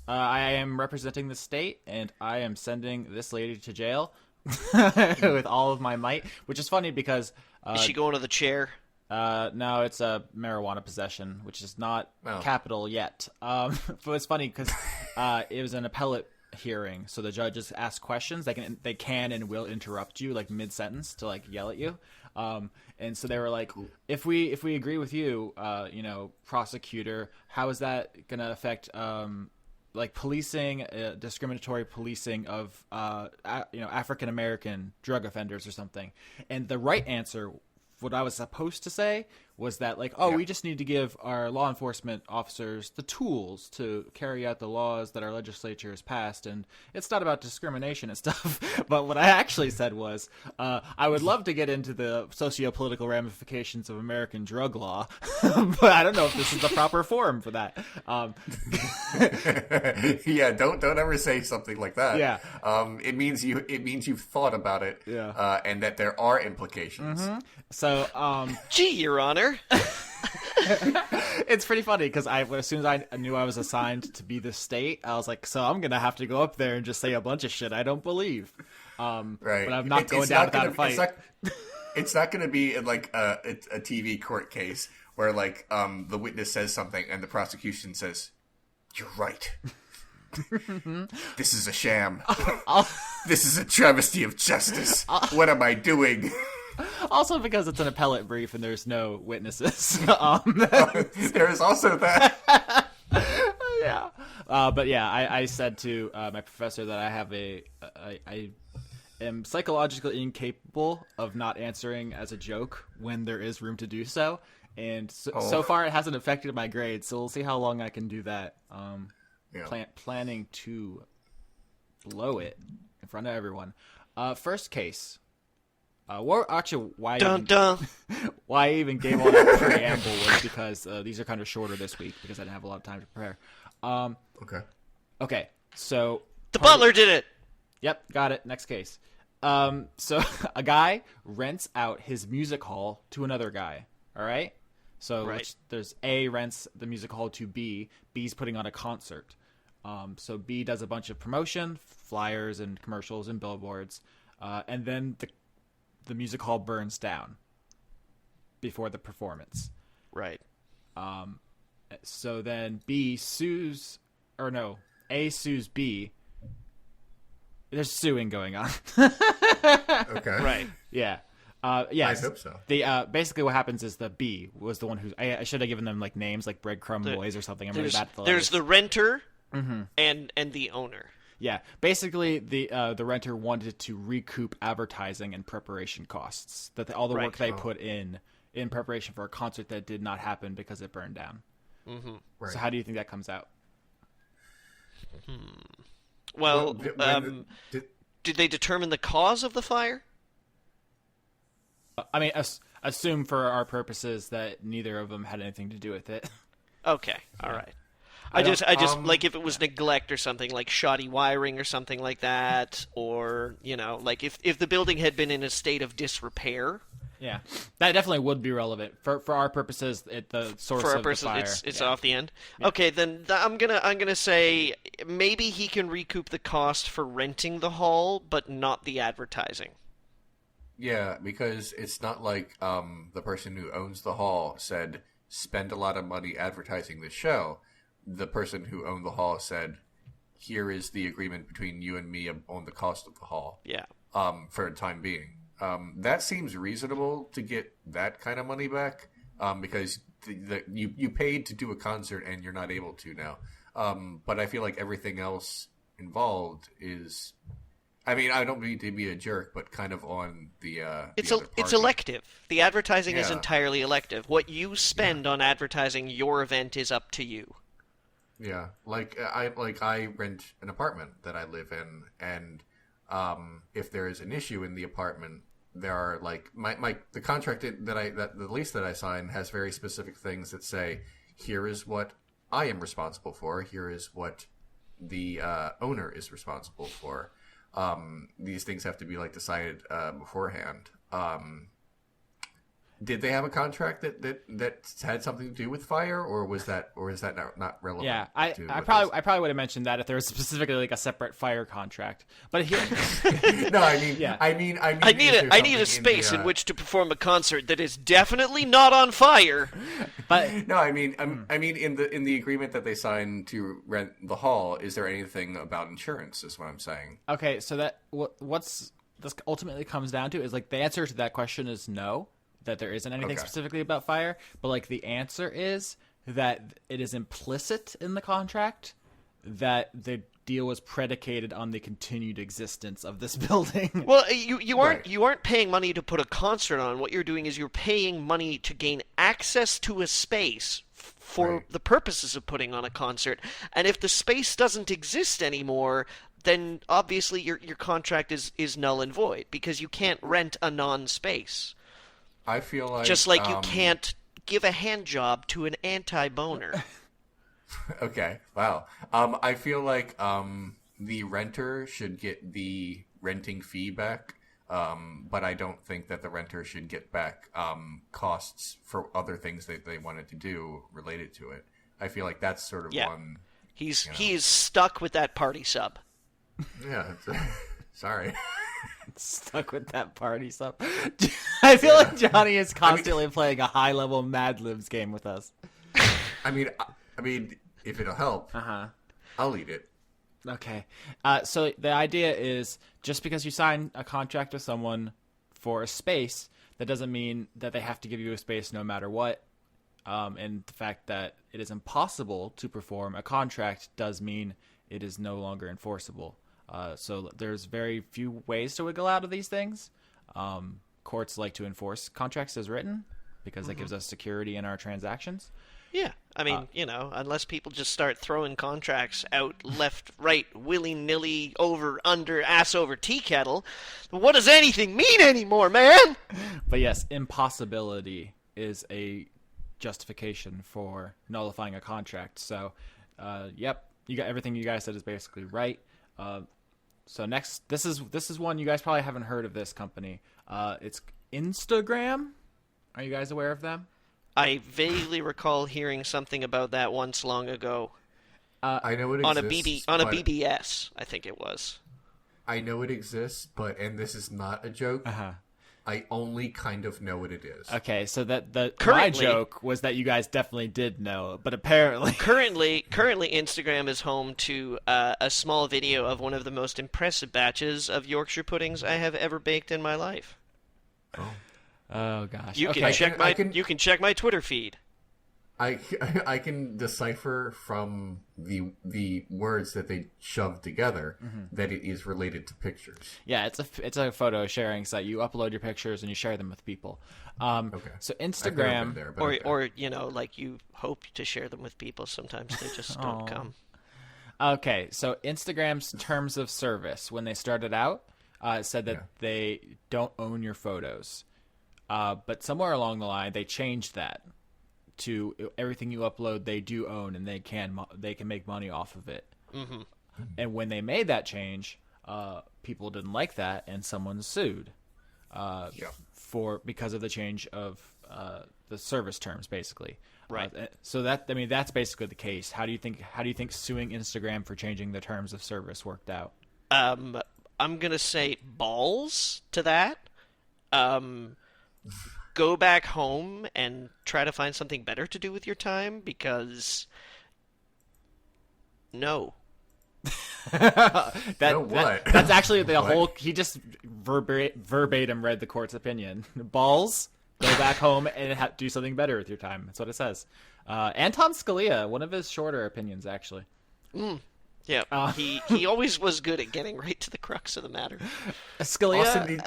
I am representing the state, and I am sending this lady to jail with all of my might. Which is funny because Is she going to the chair? no, it's a marijuana possession, which is not capital yet. But it's funny because it was an appellate hearing, so the judges ask questions. They can and will interrupt you like mid sentence to like yell at you. And so they were like, if we agree with you, prosecutor, how is that gonna affect like policing, discriminatory policing of African American drug offenders or something? And the right answer, what I was supposed to say, was that like, we just need to give our law enforcement officers the tools to carry out the laws that our legislature has passed, and it's not about discrimination and stuff. But what I actually said was, I would love to get into the socio-political ramifications of American drug law, but I don't know if this is the proper forum for that. Yeah, don't ever say something like that. Yeah. It means you've thought about it. Yeah. And that there are implications. Mm-hmm. So, Gee, Your Honor. It's pretty funny because as soon as I knew I was assigned to be the state, I was like, so I'm gonna have to go up there and just say a bunch of shit I don't believe. Right. But I'm not going down without a fight. It's not going to be in like a TV court case where like the witness says something and the prosecution says, "You're right. This is a sham. This is a travesty of justice. What am I doing?" Also because it's an appellate brief and there's no witnesses. There is also that. Yeah. But yeah, I said to my professor that I am psychologically incapable of not answering as a joke when there is room to do so. And so far it hasn't affected my grades, so we'll see how long I can do that. Planning to blow it in front of everyone. First case. Why I even gave all that preamble was because these are kind of shorter this week because I didn't have a lot of time to prepare. Okay. So the butler did it. Yep, got it. Next case. So a guy rents out his music hall to another guy. All right. So there's A rents the music hall to B. B's putting on a concert. So B does a bunch of promotion, flyers and commercials and billboards, and then the music hall burns down before the performance. Right. So then A sues B. There's suing going on. Okay. Right. Yeah. Yes. I hope so. The basically what happens is the B was the one who I should have given them like names like Breadcrumb Boys or something. I'm really bad at the letters. There's the renter and the owner. Yeah, basically the renter wanted to recoup advertising and preparation costs. All the work they put in preparation for a concert that did not happen because it burned down. Mm-hmm. Right. So how do you think that comes out? Well, did they determine the cause of the fire? I mean, assume for our purposes that neither of them had anything to do with it. Okay, all right. I just like if it was neglect or something, like shoddy wiring or something like that, or like if the building had been in a state of disrepair. Yeah, that definitely would be relevant for our purposes. The source of the fire. It's off the end. Yeah. Okay, then I'm gonna say maybe he can recoup the cost for renting the hall, but not the advertising. Yeah, because it's not like the person who owns the hall said spend a lot of money advertising the show. The person who owned the hall said, "Here is the agreement between you and me on the cost of the hall." Yeah. For the time being, that seems reasonable to get that kind of money back. Because you paid to do a concert and you're not able to now. But I feel like everything else involved is. I mean, I don't mean to be a jerk, but kind of on the. It's elective. The advertising is entirely elective. What you spend on advertising your event is up to you. Yeah, I rent an apartment that I live in, and if there is an issue in the apartment, there are like the contract the lease that I sign has very specific things that say, here is what I am responsible for, here is what the owner is responsible for. These things have to be like decided beforehand. Did they have a contract that had something to do with fire, or is that not relevant? Yeah, I probably would have mentioned that if there was specifically like a separate fire contract. But here, no, I mean, yeah. I mean, I need a space in which to perform a concert that is definitely not on fire. But no, I mean, in the agreement that they signed to rent the hall, is there anything about insurance? Is what I'm saying. Okay, so that what's this ultimately comes down to is like the answer to that question is no. That there isn't anything specifically about fire, but like the answer is that it is implicit in the contract that the deal was predicated on the continued existence of this building. Well, you aren't paying money to put a concert on. What you're doing is you're paying money to gain access to a space for the purposes of putting on a concert. And if the space doesn't exist anymore, then obviously your contract is null and void because you can't rent a non-space. I feel like just like you can't give a hand job to an anti-boner. Okay, wow. I feel like the renter should get the renting fee back, but I don't think that the renter should get back costs for other things that they wanted to do related to it. I feel like that's sort of one. He is stuck with that party sub. Yeah, sorry. Stuck with that party stuff. I feel like Johnny is constantly playing a high-level Mad Libs game with us. I mean, if it'll help, I'll eat it. Okay. So the idea is just because you sign a contract with someone for a space, that doesn't mean that they have to give you a space no matter what. And the fact that it is impossible to perform a contract does mean it is no longer enforceable. So there's very few ways to wiggle out of these things. Courts like to enforce contracts as written because that gives us security in our transactions. Yeah, I mean, unless people just start throwing contracts out left, right, willy-nilly, over, under, ass over tea kettle, what does anything mean anymore, man? But yes, impossibility is a justification for nullifying a contract. So, yep, you got everything you guys said is basically right. So next, this is one you guys probably haven't heard of this company. It's Instagram. Are you guys aware of them? I vaguely recall hearing something about that once long ago. I know it exists. On a BBS, I think it was. I know it exists, and this is not a joke. I only kind of know what it is. Okay, so my joke was that you guys definitely did know, but apparently... Currently, Instagram is home to a small video of one of the most impressive batches of Yorkshire puddings I have ever baked in my life. Oh gosh. You can check my Twitter feed. I can decipher from the words that they shoved together that it is related to pictures. Yeah, it's a photo sharing site. You upload your pictures and you share them with people. Okay. So Instagram, there, or like you hope to share them with people. Sometimes they just don't come. Okay, so Instagram's terms of service when they started out said that they don't own your photos, but somewhere along the line they changed that to everything you upload they do own and they can make money off of it. And when they made that change, people didn't like that and someone sued because of the change of the service terms, basically. Right. So that's basically the case. How do you think suing Instagram for changing the terms of service worked out? I'm gonna say balls to that. Go back home and try to find something better to do with your time, because no. That's actually the whole. He just verbatim read the court's opinion. Balls. Go back home and do something better with your time. That's what it says. Anton Scalia, one of his shorter opinions, actually. Yeah, he always was good at getting right to the crux of the matter. Scalia. Austin,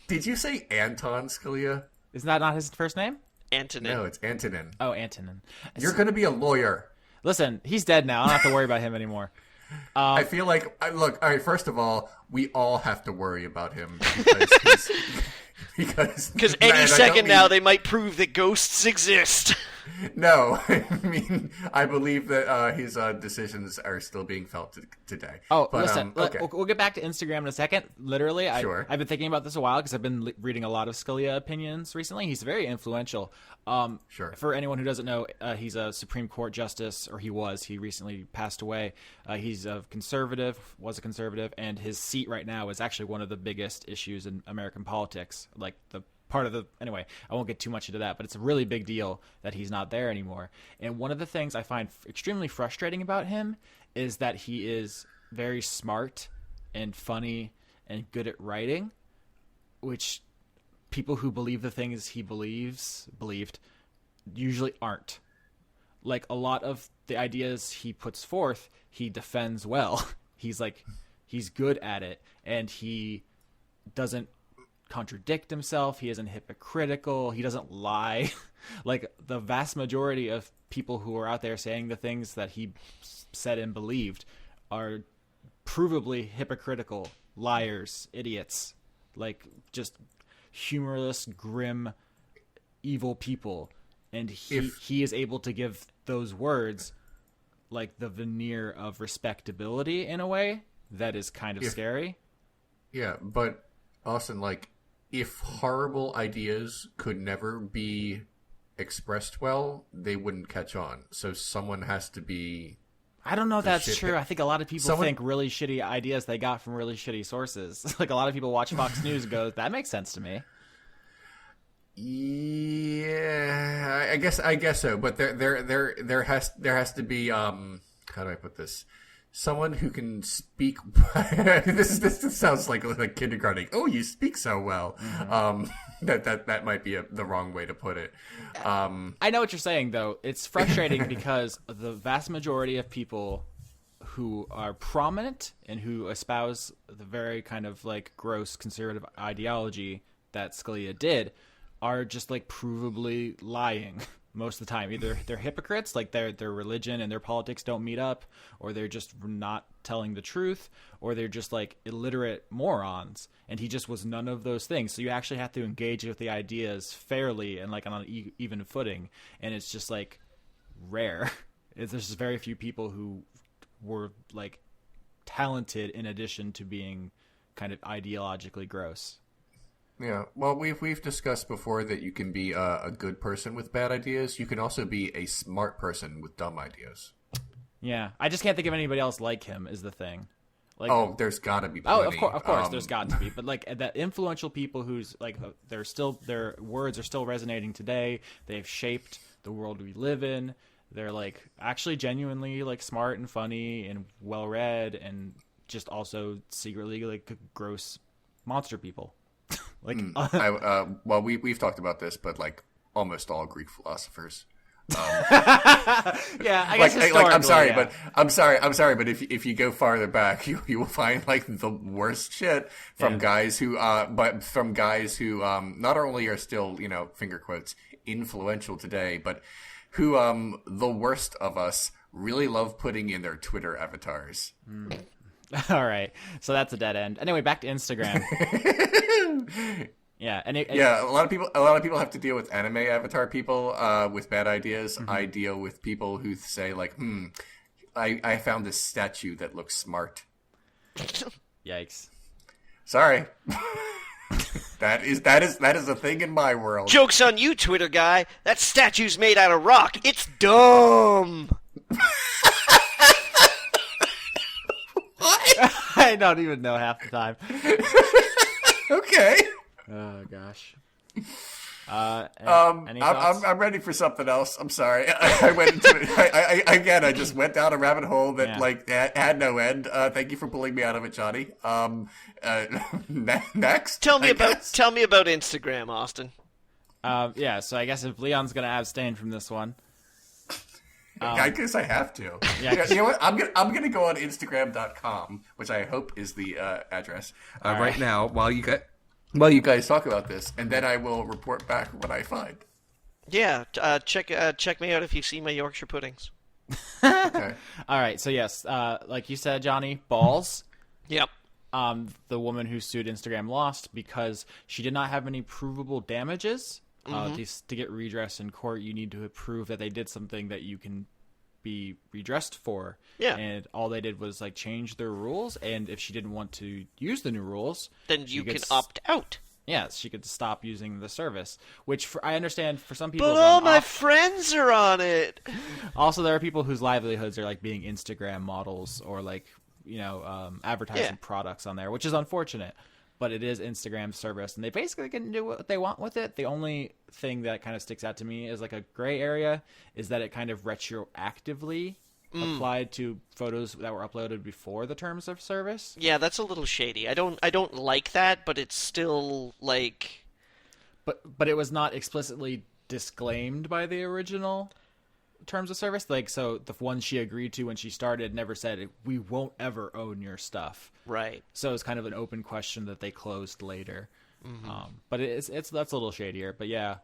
did you say Anton Scalia? Is that not his first name? Antonin. No, it's Antonin. Oh, Antonin. You're going to be a lawyer. Listen, he's dead now. I don't have to worry about him anymore. I feel like, look, all right, first of all, we all have to worry about him because any second now they might prove that ghosts exist. No, I mean, I believe that his decisions are still being felt today. Oh, but, listen, okay. we'll get back to Instagram in a second. Literally, Sure. I've been thinking about this a while because I've been reading a lot of Scalia opinions recently. He's very influential. Sure. For anyone who doesn't know, he's a Supreme Court justice, or he was. He recently passed away. He's a conservative, was a conservative, and his seat right now is actually one of the biggest issues in American politics. Like anyway, I won't get too much into that, but it's a really big deal that he's not there anymore. And one of the things I find extremely frustrating about him is that he is very smart and funny and good at writing, which people who believe the things he believed usually aren't. Like, a lot of the ideas he puts forth, he defends well. He's good at it, and he doesn't contradict himself. He isn't hypocritical. He doesn't lie. Like, the vast majority of people who are out there saying the things that he said and believed are provably hypocritical, liars, idiots, like just humorless, grim, evil people. And he is able to give those words like the veneer of respectability in a way that is kind of scary. Yeah, but Austin, like, if horrible ideas could never be expressed well, they wouldn't catch on. So someone has to be... I don't know if that's true. I think a lot of people Someone... think really shitty ideas they got from really shitty sources. Like, a lot of people watch Fox News and go, that makes sense to me. Yeah, I guess so. But there has to be how do I put this? Someone who can speak. this sounds like kindergarten. Oh, you speak so well. Mm-hmm. That might be the wrong way to put it. I know what you're saying, though. It's frustrating because the vast majority of people who are prominent and who espouse the very kind of like gross conservative ideology that Scalia did are just like provably lying most of the time. Either they're hypocrites, like their religion and their politics don't meet up, or they're just not telling the truth, or they're just like illiterate morons. And he just was none of those things. So you actually have to engage with the ideas fairly and like on an even footing. And it's just like rare. There's just very few people who were like talented in addition to being kind of ideologically gross. Yeah, well, we've discussed before that you can be a good person with bad ideas. You can also be a smart person with dumb ideas. Yeah, I just can't think of anybody else like him. Is the thing. Like, there's got to be plenty. Of course, there's got to be. But like that influential people who's like their words are still resonating today. They've shaped the world we live in. They're like actually genuinely like smart and funny and well read and just also secretly like gross monster people. Like, we've talked about this, but like almost all Greek philosophers. Yeah, I guess I'm sorry, yeah. but if you go farther back, you will find like the worst shit from guys who not only are still, finger quotes, influential today, but who the worst of us really love putting in their Twitter avatars. All right, so that's a dead end. Anyway, back to Instagram. Yeah, and a lot of people have to deal with anime avatar people with bad ideas. Mm-hmm. I deal with people who say like, I found this statue that looks smart. Yikes! Sorry, that is a thing in my world. Joke's on you, Twitter guy. That statue's made out of rock. It's dumb. I don't even know half the time. Okay. Oh gosh. I'm ready for something else. I'm sorry. I went into it. I just went down a rabbit hole that had no end. Thank you for pulling me out of it, Johnny. Next. Tell me about Instagram, Austin. So I guess if Leon's gonna abstain from this one. I guess I have to. Yeah. You know what? I'm gonna go on Instagram.com, which I hope is the address right now while you guys talk about this, and then I will report back what I find. Yeah, check me out if you see my Yorkshire puddings. Okay. All right. So yes, like you said, Johnny, balls. Yep. The woman who sued Instagram lost because she did not have any provable damages. To get redress in court, you need to prove that they did something that you can be redressed for. Yeah. And all they did was like change their rules, and if she didn't want to use the new rules, then you can opt out. Yes, she could stop using the service, which I understand for some people. But all my friends are on it. Also, there are people whose livelihoods are like being Instagram models or like, advertising products on there, which is unfortunate. But it is Instagram's service, and they basically can do what they want with it. The only thing that kind of sticks out to me is like a gray area is that it kind of retroactively applied to photos that were uploaded before the terms of service. Yeah, that's a little shady. I don't like that, but it's still like. But it was not explicitly disclaimed by the original terms of service. Like, so the one she agreed to when she started never said we won't ever own your stuff. Right. So it's kind of an open question that they closed later. But that's a little shadier. But yeah.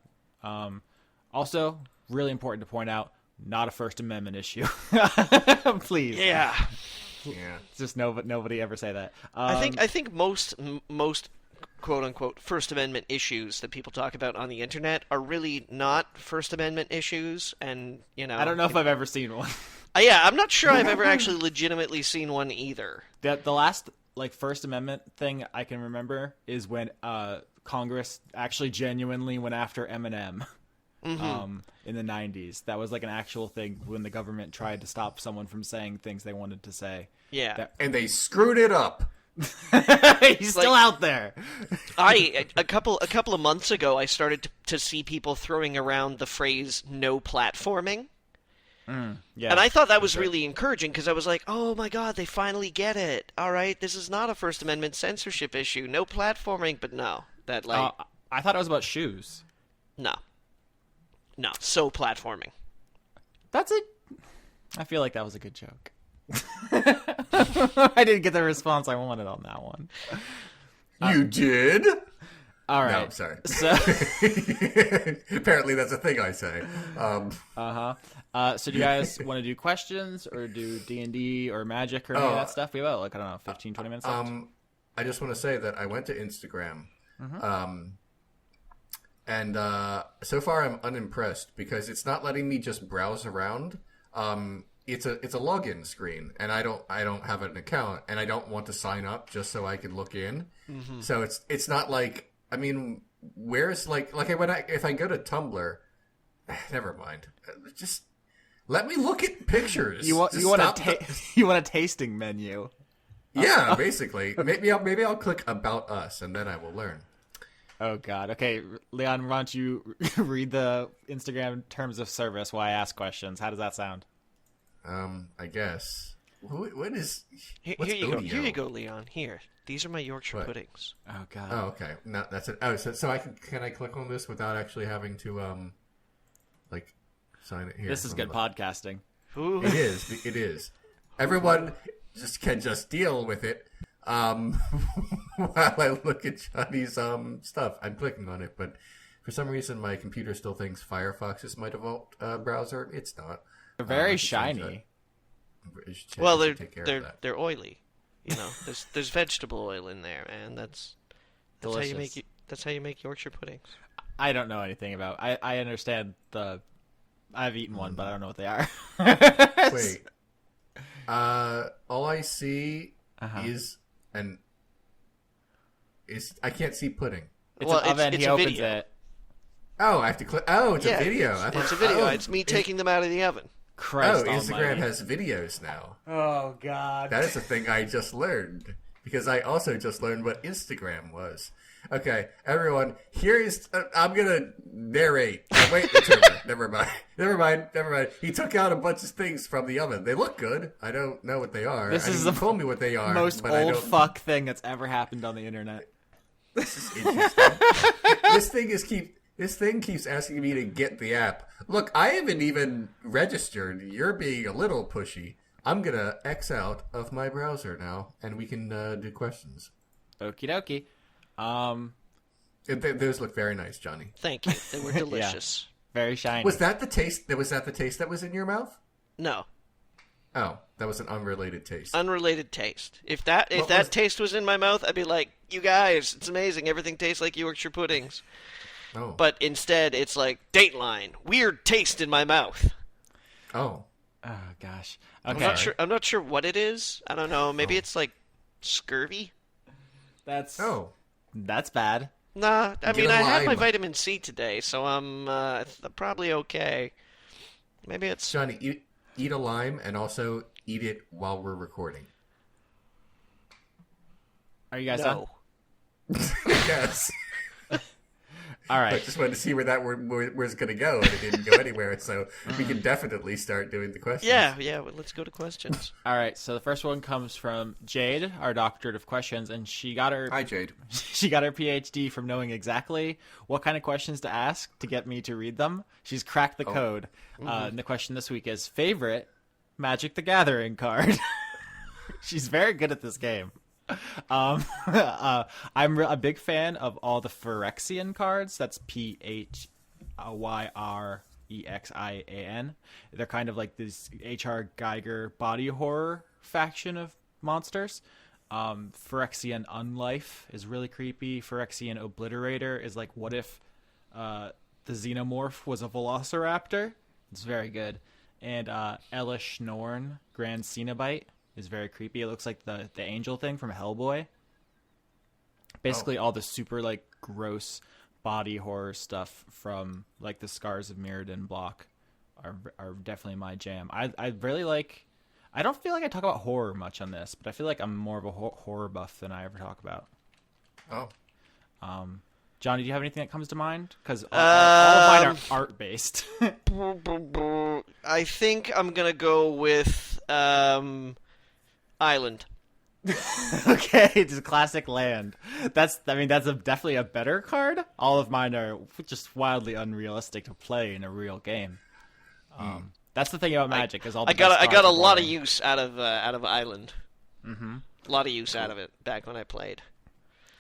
Also, really important to point out, not a First Amendment issue. Please. Yeah. Just nobody ever say that. I think most quote unquote First Amendment issues that people talk about on the internet are really not First Amendment issues, and I don't know if I've ever seen one. Yeah, I'm not sure I've ever actually legitimately seen one either. The last like First Amendment thing I can remember is when Congress actually genuinely went after Eminem. In the 90s. That was like an actual thing when the government tried to stop someone from saying things they wanted to say. Yeah. And they screwed it up. He's still out there. A couple of months ago, I started to see people throwing around the phrase "no platforming." Yeah. And I thought that was really encouraging because I was like, oh my god, they finally get it. All right, this is not a First Amendment censorship issue. No platforming, but no. That like I thought it was about shoes. No, so platforming. That's it. I feel like that was a good joke. I didn't get the response I wanted on that one. You did? All right. No, I'm sorry. So apparently that's a thing I say. So do you guys want to do questions or do D&D or magic or any of that stuff? We have about, 15, 20 minutes left. I just want to say that I went to Instagram. And so far I'm unimpressed because it's not letting me just browse around. It's a login screen, and I don't have an account, and I don't want to sign up just so I can look in. So it's not like, I mean, where's if I go to Tumblr, never mind. Just let me look at pictures. You want a tasting menu. Yeah, basically. Maybe I'll click About Us, and then I will learn. Oh, God. Okay, Leon, why don't you read the Instagram terms of service while I ask questions? How does that sound? I guess. What is... Here you go, Leon. Here. These are my Yorkshire puddings. Oh, God. Oh, okay. No, that's it. Oh, so can I click on this without actually having to, sign it here? This is good podcasting. Ooh. It is. Everyone can just deal with it. While I look at Johnny's stuff, I'm clicking on it, but for some reason my computer still thinks Firefox is my default browser. It's not. They're very shiny. Well, they're oily. There's vegetable oil in there, man. That's delicious. That's how you make Yorkshire puddings. I don't know anything about. I understand I've eaten one, but I don't know what they are. Wait. All I see is. And I can't see pudding. It's an oven. He opens it. Oh, I have to click. Oh, it's a video. It's a video. It's me taking them out of the oven. Christ Instagram almighty. has videos now. Oh, God. That is a thing I just learned. Because I also just learned what Instagram was. Okay, everyone, I'm going to narrate. Oh, wait, it's over. Never mind. He took out a bunch of things from the oven. They look good. I don't know what they are. He told me what they are. Most old fuck thing that's ever happened on the internet. This is interesting. This thing keeps asking me to get the app. Look, I haven't even registered. You're being a little pushy. I'm going to X out of my browser now, and we can do questions. Okie dokie. Those look very nice, Johnny. Thank you. They were delicious. Yeah, very shiny. Was that the taste? That was in your mouth? No. Oh, that was an unrelated taste. Unrelated taste. If that taste was in my mouth, I'd be like, "You guys, it's amazing. Everything tastes like Yorkshire puddings." Oh. But instead, it's like Dateline, weird taste in my mouth. Oh. Oh gosh. I'm Okay. not sure what it is. I don't know. Maybe it's like scurvy. That's bad. Nah, I Get mean a I had my lime. vitamin C today, so I'm probably okay. Maybe it's Johnny, eat a lime and also eat it while we're recording. Are you guys done? no. Yes. All I right. just wanted to see where that was going to go, and it didn't go anywhere. So we can definitely start doing the questions. Yeah. Well, let's go to questions. All right. So the first one comes from Jade, our doctorate of questions, and she got her Hi, Jade. she got her PhD from knowing exactly what kind of questions to ask to get me to read them. She's cracked the code. And the question this week is favorite Magic the Gathering card. She's very good at this game. I'm a big fan of all the Phyrexian cards. That's Phyrexian. They're kind of like this H.R. Geiger body horror faction of monsters. Phyrexian Unlife is really creepy. Phyrexian Obliterator is like, what if the Xenomorph was a Velociraptor? It's very good. And Elish Norn, Grand Cenobite, is very creepy. It looks like the angel thing from Hellboy. Basically, all the super like gross body horror stuff from like the Scars of Mirrodin block are definitely my jam. I really like. I don't feel like I talk about horror much on this, but I feel like I'm more of a horror buff than I ever talk about. Oh. Johnny, do you have anything that comes to mind? Because all of mine are art based. I think I'm gonna go with Island. Okay, just classic land. That's definitely a better card. All of mine are just wildly unrealistic to play in a real game. That's the thing about Magic is all the I got best a cards are lot of boring. use out of Island. Mm-hmm. A lot of use out of it back when I played.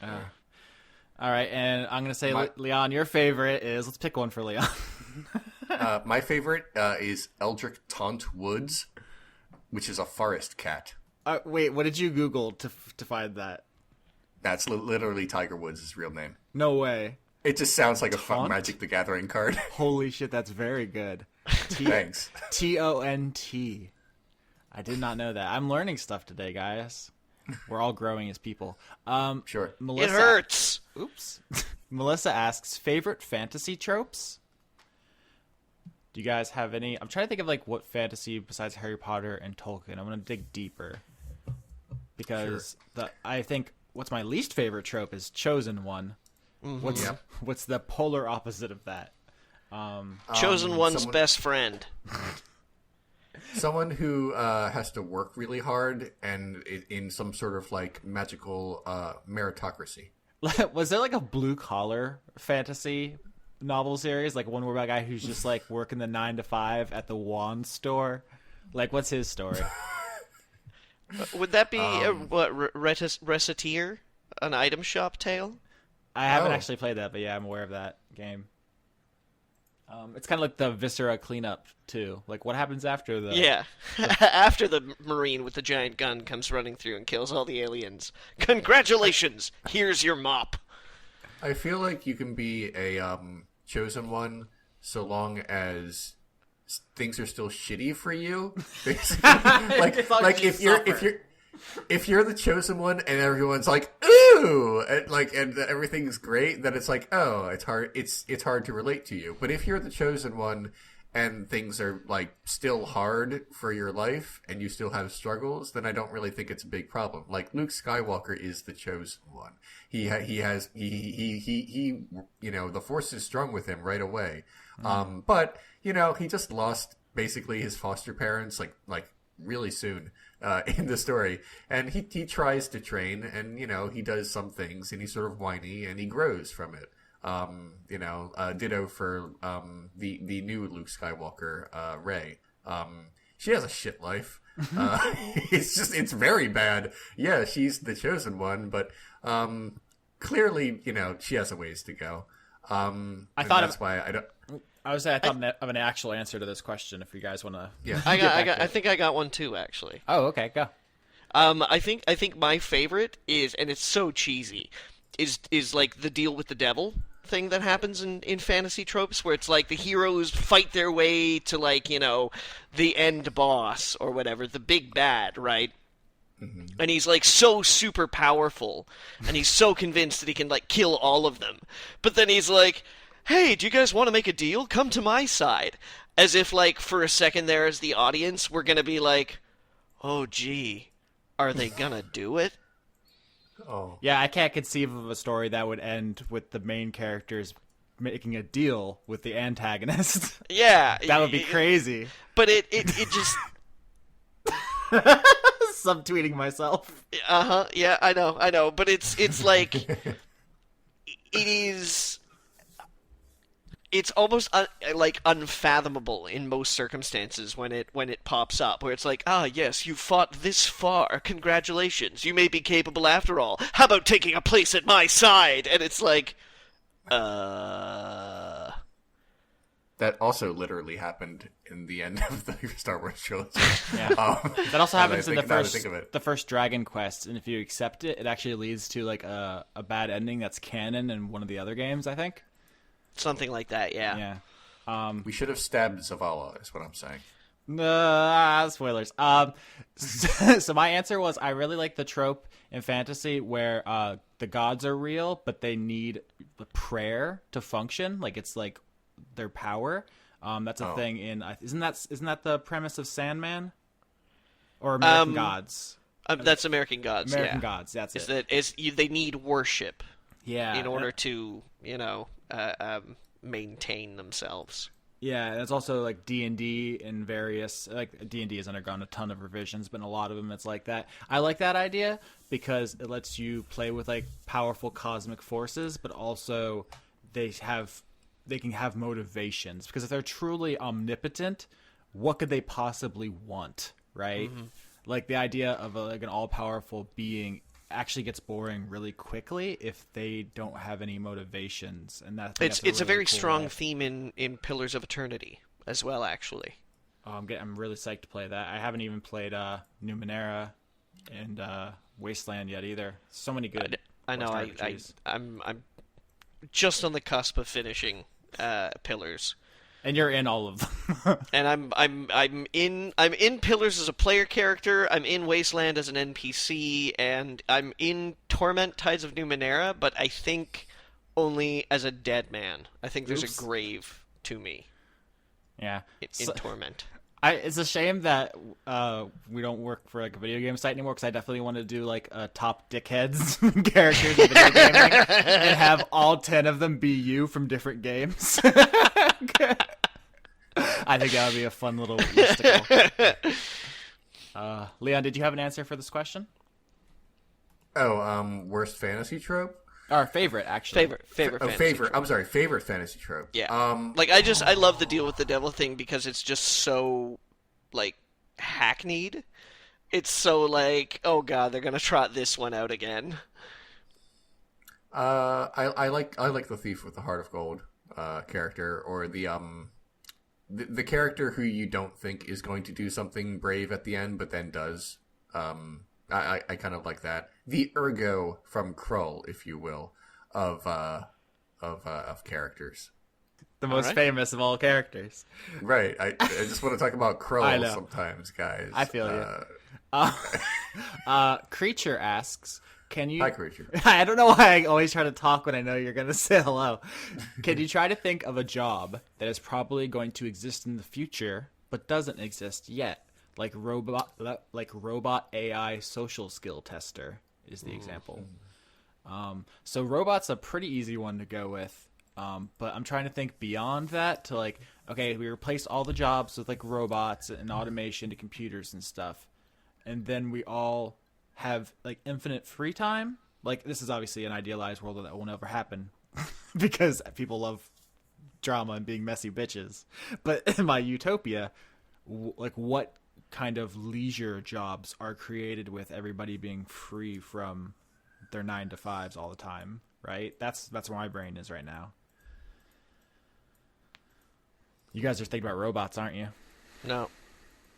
All right, and I'm gonna say, Leon, your favorite is. Let's pick one for Leon. My favorite is Eldritch Taunt Woods, which is a forest cat. Wait, what did you Google to find that? That's literally Tiger Woods' real name. No way. It just sounds like a fun Taunt? Magic the Gathering card. Holy shit, that's very good. Thanks. Tont. I did not know that. I'm learning stuff today, guys. We're all growing as people. Sure. It hurts. Oops. Melissa asks, favorite fantasy tropes? Do you guys have any? I'm trying to think of like what fantasy besides Harry Potter and Tolkien. I'm going to dig deeper. Because I think what's my least favorite trope is Chosen One. Mm-hmm. What's the polar opposite of that? Chosen One's best friend. Someone who has to work really hard and in some sort of like magical meritocracy. Was there like a blue collar fantasy novel series, like one where a guy who's just like working the 9 to 5 at the wand store? Like, what's his story? Would that be Reciteer? An item shop tale? I haven't actually played that, but yeah, I'm aware of that game. It's kind of like the Viscera cleanup too. Like, what happens after the? Yeah, after the Marine with the giant gun comes running through and kills all the aliens. Congratulations! Here's your mop. I feel like you can be a chosen one so long as things are still shitty for you. Basically, like if you're the chosen one and everyone's like ooh, and everything's great, then it's like, oh, it's hard to relate to you. But if you're the chosen one and things are like still hard for your life and you still have struggles, then I don't really think it's a big problem. Like Luke Skywalker is the chosen one. He you know, the Force is strong with him right away. But you know, he just lost basically his foster parents like really soon in the story, and he tries to train, and you know, he does some things and he's sort of whiny and he grows from it. You know, ditto for the new Luke Skywalker, Rey. She has a shit life. It's very bad. Yeah, she's the chosen one, but clearly, you know, she has a ways to go. I thought that's why I don't. I would say I thought of an actual answer to this question. If you guys want to, Yeah, I think I got one too, actually. Oh, okay, go. I think my favorite is, and it's so cheesy, is like the deal with the devil thing that happens in fantasy tropes, where it's like the heroes fight their way to, like, you know, the end boss or whatever, the big bad, right? Mm-hmm. And he's, like, so super powerful, and he's so convinced that he can, like, kill all of them. But then he's like, hey, do you guys want to make a deal? Come to my side. As if, like, for a second there as the audience, we're gonna be like, oh, gee, are they gonna do it? Oh. Yeah, I can't conceive of a story that would end with the main characters making a deal with the antagonist. Yeah. That would be crazy. But it just... Subtweeting myself. Uh-huh, yeah, I know. But it's like... it is... It's almost like unfathomable in most circumstances when it pops up, where it's like, ah, yes, you fought this far. Congratulations, you may be capable after all. How about taking a place at my side? And it's like, That also literally happened in the end of the Star Wars trilogy. Yeah. That also happens in the first Dragon Quest, and if you accept it, it actually leads to like a bad ending that's canon in one of the other games, I think. Something like that, yeah. Yeah. We should have stabbed Zavala, is what I'm saying. Spoilers. So my answer was I really like the trope in fantasy where the gods are real, but they need prayer to function. Like it's like their power. That's a thing in isn't that the premise of Sandman or American Gods? That's American Gods. American Gods. That's it. They need worship. Yeah. In order to maintain themselves. Yeah, and it's also like D&D in various, like D&D has undergone a ton of revisions, but in a lot of them it's like that. I like that idea because it lets you play with like powerful cosmic forces, but also they can have motivations, because if they're truly omnipotent, what could they possibly want, right? Mm-hmm. Like the idea of like an all-powerful being actually gets boring really quickly if they don't have any motivations, and it's a very strong theme in Pillars of Eternity as well, actually. I'm really psyched to play that. I haven't even played Numenera and Wasteland yet either. So many good. I know. I'm just on the cusp of finishing Pillars. And you're in all of them. And I'm in Pillars as a player character, I'm in Wasteland as an NPC, and I'm in Torment Tides of Numenera, but I think only as a dead man. I think there's a grave to me. Yeah. In Torment. It's a shame that we don't work for like a video game site anymore, because I definitely want to do like a top dickheads characters in video gaming and have all 10 of them be you from different games. I think that would be a fun little listicle. Leon, did you have an answer for this question? Worst fantasy trope? Our favorite, actually. Favorite fantasy trope. I'm sorry, favorite fantasy trope. Yeah. I love the deal with the devil thing because it's just so, like, hackneyed. It's so like, oh god, they're gonna trot this one out again. I like the thief with the heart of gold character, or the character who you don't think is going to do something brave at the end, but then does. I kind of like that. The Ergo from Krull, if you will, of characters. The most famous of all characters. Right. I just want to talk about Krull sometimes, guys. I feel you. Creature asks, can you... Hi, Creature. I don't know why I always try to talk when I know you're going to say hello. Can you try to think of a job that is probably going to exist in the future, but doesn't exist yet? Like robot AI social skill tester is the example. So robot's a pretty easy one to go with. But I'm trying to think beyond that to like, okay, we replace all the jobs with like robots and automation to computers and stuff. And then we all have like infinite free time. Like this is obviously an idealized world that will never happen because people love drama and being messy bitches. But in my utopia, like what kind of leisure jobs are created with everybody being free from their 9-to-5s all the time, right? That's where my brain is right now. You guys are thinking about robots, aren't you? No.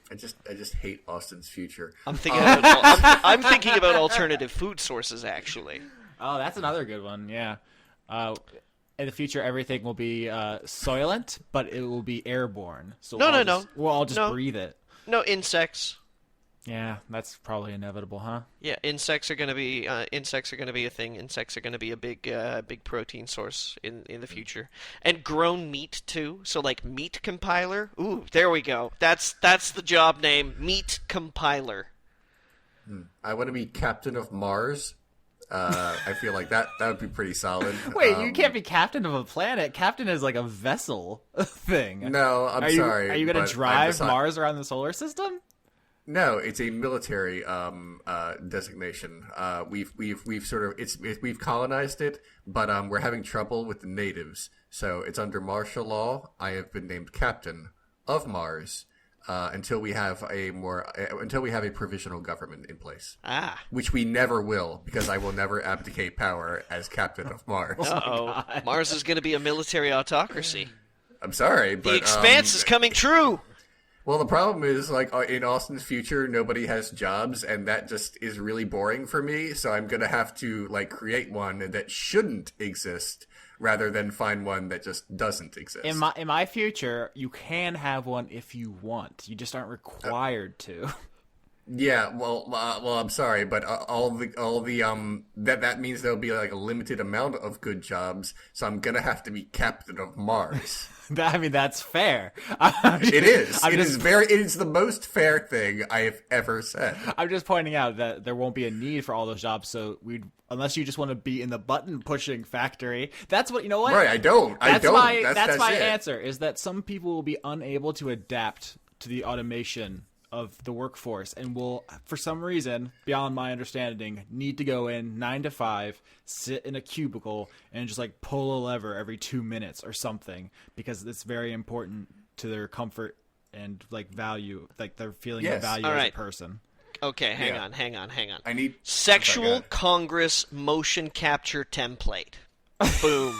I just hate Austin's future. I'm thinking about alternative food sources, actually. Oh, that's another good one. Yeah. in the future everything will be soylent, but it will be airborne. So No. We'll all just No. breathe it. No, insects. Yeah, that's probably inevitable, huh? Yeah, insects are gonna be a thing. Insects are gonna be a big protein source in the future, and grown meat too. So like meat compiler. Ooh, there we go. That's the job name. Meat compiler. I want to be captain of Mars. I feel like that would be pretty solid. Wait, you can't be captain of a planet. Captain is like a vessel thing. No, I'm sorry. Are you going but to drive decided- Mars around the solar system? No, it's a military designation. We've colonized it, but we're having trouble with the natives. So it's under martial law. I have been named captain of Mars until we have a provisional government in place. Which we never will, because I will never abdicate power as captain of Mars. Uh-oh. Mars is going to be a military autocracy. I'm sorry, but The Expanse is coming true. Well, the problem is, like, in Austin's future, nobody has jobs, and that just is really boring for me, so I'm gonna have to, like, create one that shouldn't exist, rather than find one that just doesn't exist. In my future, you can have one if you want. You just aren't required to. Yeah, well, I'm sorry, but that means there'll be, like, a limited amount of good jobs, so I'm gonna have to be captain of Mars. I mean, that's fair. It is. It is the most fair thing I have ever said. I'm just pointing out that there won't be a need for all those jobs, so unless you just want to be in the button pushing factory. That's what, you know what? Right, I don't. That's my it. answer, is that some people will be unable to adapt to the automation of the workforce and will, for some reason, beyond my understanding, need to go in 9 to 5, sit in a cubicle, and just like pull a lever every 2 minutes or something, because it's very important to their comfort and like value, like their feeling of value as a person. Okay, hang on. I need Sexual Congress motion capture template. Boom.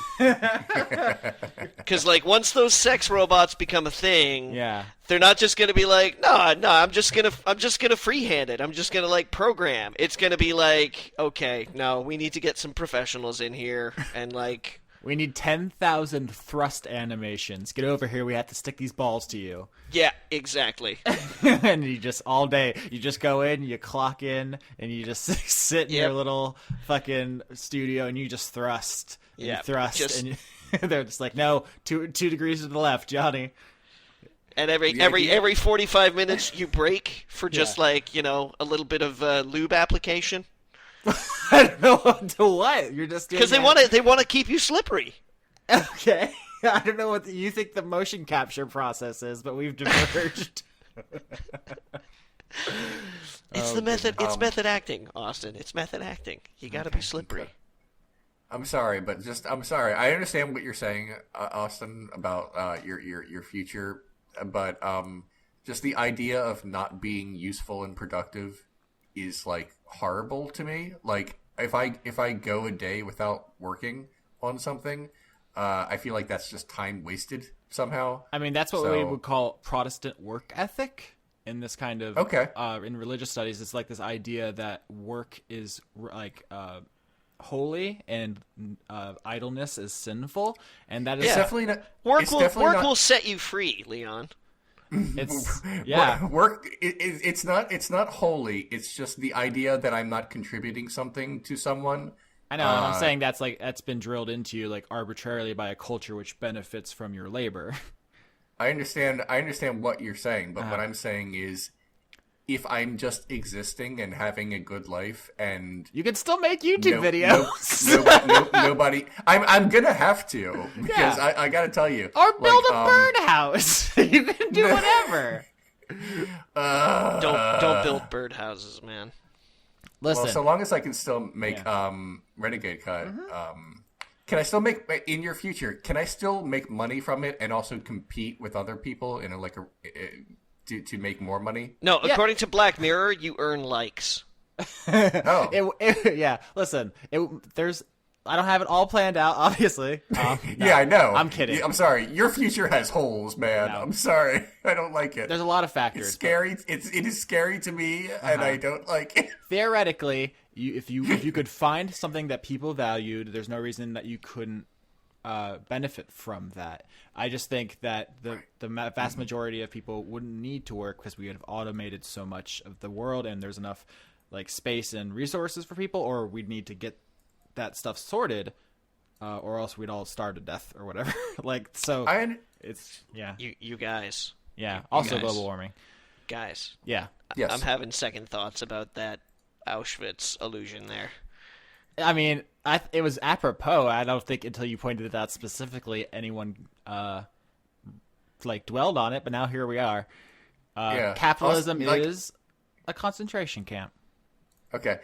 Because like once those sex robots become a thing, they're not just gonna be like, no, I'm just gonna freehand it. I'm just gonna like program. It's gonna be like, okay, no, we need to get some professionals in here and like. We need 10,000 thrust animations. Get over here. We have to stick these balls to you. Yeah, exactly. And you just all day, you just go in, you clock in, and you just sit in your little fucking studio, and you just thrust. Yeah, and they're just like, no, two degrees to the left, Johnny. And every 45 minutes you break for just like, you know, a little bit of lube application. I don't know to what you're just doing, because they want to keep you slippery. Okay, I don't know what you think the motion capture process is, but we've diverged. It's the method. It's method acting, Austin. It's method acting. You got to be slippery. I'm sorry, but I'm sorry. I understand what you're saying, Austin, about your future, but just the idea of not being useful and productive is like horrible to me. Like if I go a day without working on something, I feel like that's just time wasted somehow. I mean, that's what we would call Protestant work ethic in this kind of in religious studies. It's like this idea that work is like holy and idleness is sinful, and that is definitely not. Work will set you free, Leon. It's work. It's not holy. It's just the idea that I'm not contributing something to someone. I know. And I'm saying that's been drilled into you like arbitrarily by a culture which benefits from your labor. I understand what you're saying, but what I'm saying is, if I'm just existing and having a good life, and you can still make YouTube videos. Nobody. I'm gonna have to, because I gotta tell you, or build a birdhouse. You can do whatever. Don't build birdhouses, man. Listen. Well, so long as I can still make Renegade cut. Can I still make in your future? Can I still make money from it and also compete with other people in to make more money? No, according to Black Mirror, you earn likes. Listen, I don't have it all planned out, obviously. No, yeah, I know. I'm kidding. I'm sorry. Your future has holes, man. No. I'm sorry. I don't like it. There's a lot of factors. It's scary. It is scary to me, and I don't like it. Theoretically, if you could find something that people valued, there's no reason that you couldn't benefit from that. I just think that the vast majority of people wouldn't need to work because we have automated so much of the world, and there's enough like space and resources for people, or we'd need to get that stuff sorted, or else we'd all starve to death or whatever. It's You guys. Yeah. Also guys. global warming. Guys. Yeah. Yes. I'm having second thoughts about that Auschwitz allusion there. I mean, it was apropos. I don't think until you pointed it out specifically, anyone dwelled on it. But now here we are. Capitalism is a concentration camp. Okay,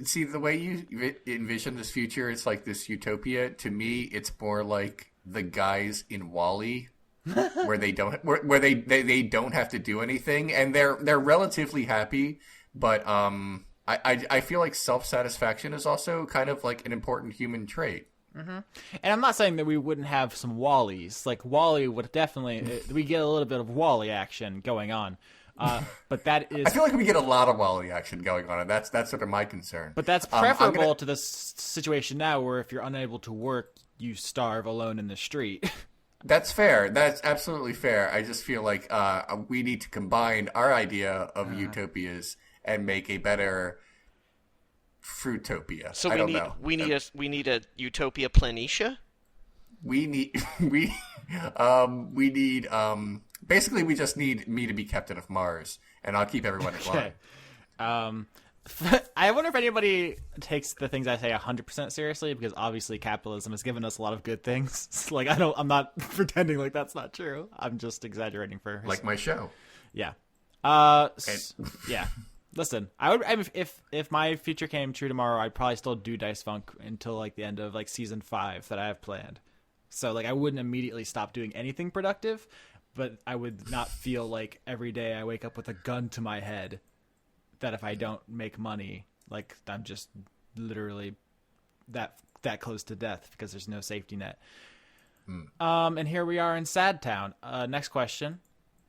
see the way you envision this future. It's like this utopia. To me, it's more like the guys in WALL-E, where they don't where they don't have to do anything, and they're relatively happy. But I feel like self-satisfaction is also kind of like an important human trait. Mm-hmm. And I'm not saying that we wouldn't have some WALL-Es. Like WALL-E would definitely we get a little bit of WALL-E action going on. But that is. I feel like we get a lot of WALL-E action going on, and that's sort of my concern. But that's preferable to the situation now, where if you're unable to work, you starve alone in the street. That's fair. That's absolutely fair. I just feel like we need to combine our idea of utopias and make a better fruitopia. So I don't know. we need a utopia planitia. We need basically we just need me to be captain of Mars, and I'll keep everyone in line. I wonder if anybody takes the things I say 100% seriously, because obviously capitalism has given us a lot of good things. Like I'm not pretending like that's not true. I'm just exaggerating for like my show. Yeah. Yeah. Listen, if my future came true tomorrow, I'd probably still do Dice Funk until like the end of like season 5 that I have planned. So like I wouldn't immediately stop doing anything productive, but I would not feel like every day I wake up with a gun to my head that if I don't make money, like I'm just literally that close to death because there's no safety net. And here we are in Sad Town. Next question.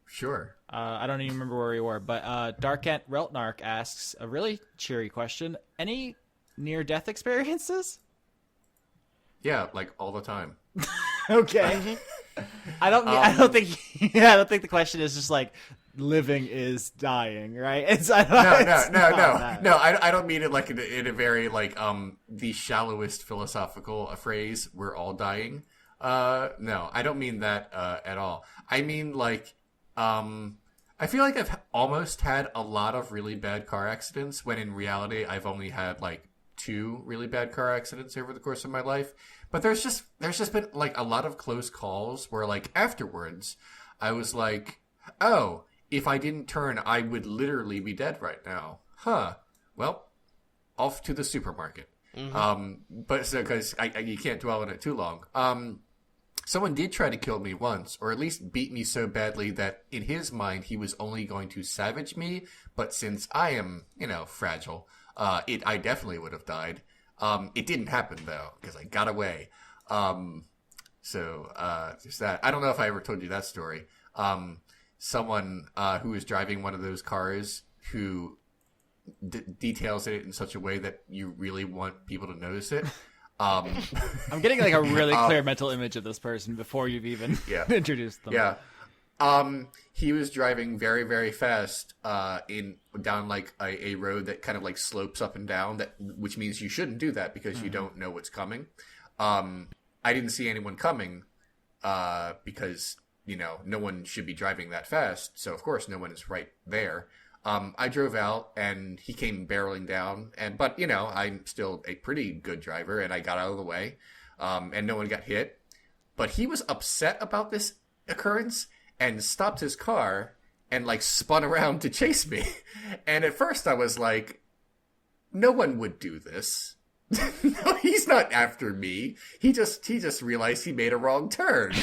Sure. I don't even remember where we were, but Darkent Reltnark asks a really cheery question. Any near-death experiences? Yeah, like all the time. Okay. I don't think the question is just like living is dying, right? No. I don't mean it like in a very like the shallowest philosophical phrase. We're all dying. No, I don't mean that at all. I mean like I feel like I've almost had a lot of really bad car accidents when in reality I've only had like 2 really bad car accidents over the course of my life. But there's just been like a lot of close calls where like afterwards I was like, oh, if I didn't turn, I would literally be dead right now. Huh. Well, off to the supermarket. Mm-hmm. But so because you can't dwell on it too long. Someone did try to kill me once, or at least beat me so badly that in his mind he was only going to savage me. But since I am, fragile, I definitely would have died. It didn't happen though, because I got away. So just that. I don't know if I ever told you that story. Someone who was driving one of those cars who details it in such a way that you really want people to notice it. I'm getting like a really clear mental image of this person before you've even introduced them. Yeah. He was driving very, very fast down like a road that kind of like slopes up and down, which means you shouldn't do that because you don't know what's coming. I didn't see anyone coming because no one should be driving that fast. So of course no one is right there. I drove out and he came barreling down, but I'm still a pretty good driver and I got out of the way, and no one got hit, but he was upset about this occurrence and stopped his car and like spun around to chase me. And at first I was like, no one would do this. No, he's not after me. He just realized he made a wrong turn.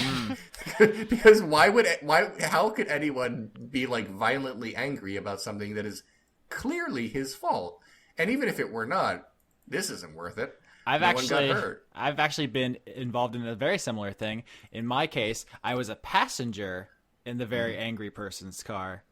Because how could anyone be like violently angry about something that is clearly his fault? And even if it were not, this isn't worth it. I've actually been involved in a very similar thing. In my case, I was a passenger in the very angry person's car.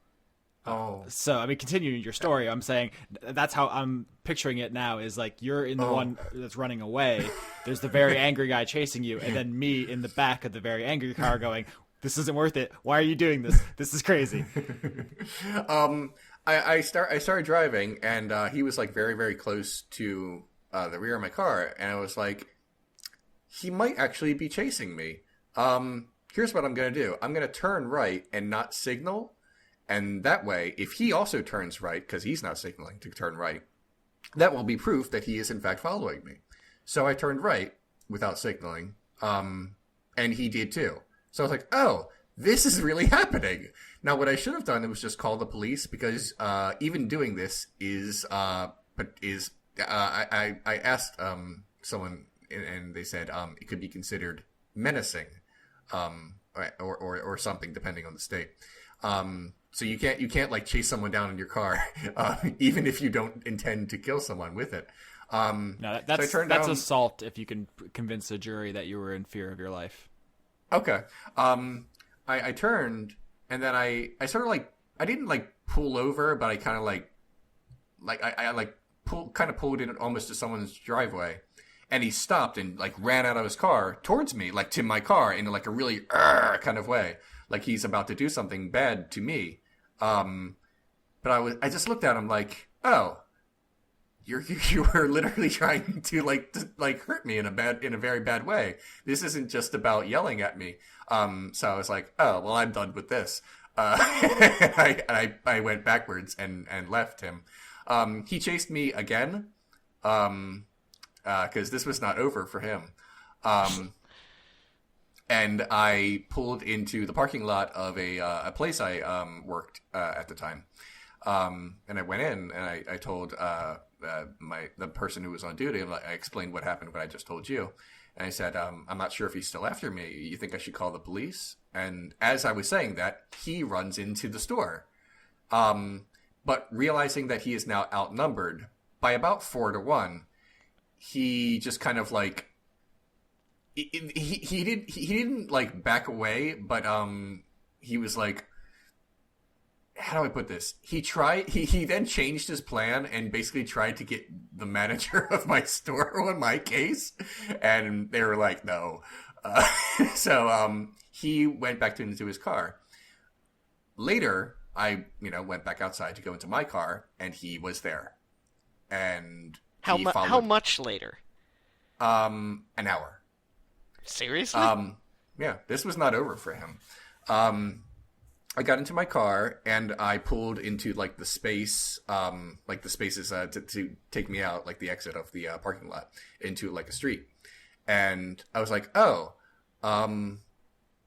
So, I mean, continuing your story, I'm saying that's how I'm picturing it now is like you're in the one that's running away. There's the very angry guy chasing you, and then me in the back of the very angry car going, this isn't worth it. Why are you doing this? This is crazy. I started driving, and he was like very, very close to the rear of my car, and I was like, he might actually be chasing me. Here's what I'm going to do. I'm going to turn right and not signal. And that way, if he also turns right, because he's not signaling to turn right, that will be proof that he is in fact following me. So I turned right without signaling, and he did too. So I was like, oh, this is really happening. Now, what I should have done was just call the police, because even doing this I asked someone, and they said it could be considered menacing, or something, depending on the state. So you can't like chase someone down in your car, even if you don't intend to kill someone with it. No, that's assault. If you can convince a jury that you were in fear of your life. Okay. I turned, and then I sort of like, I didn't like pull over, but I kind of pulled in almost to someone's driveway, and he stopped and like ran out of his car towards me, like to my car, in like a really kind of way, like he's about to do something bad to me. But I just looked at him like, oh, you were literally trying to hurt me in a very bad way. This isn't just about yelling at me. So I was like, oh, well, I'm done with this. I went backwards and left him. He chased me again, cause this was not over for him. And I pulled into the parking lot of a place I worked at the time, and I went in and I told the person who was on duty. I explained what happened, what I just told you, and I said, I'm not sure if he's still after me. You think I should call the police? And as I was saying that, he runs into the store, but realizing that he is now outnumbered by about 4-1, he just kind of like. He didn't like back away, but he was like, how do I put this? He then changed his plan and basically tried to get the manager of my store on my case, and they were like, no. So he went back into his car. Later, I went back outside to go into my car, and he was there. And how much later? An hour. Seriously? Yeah, this was not over for him. I got into my car and I pulled into like the space, like the spaces to take me out, like the exit of the parking lot into like a street. And I was like, oh, and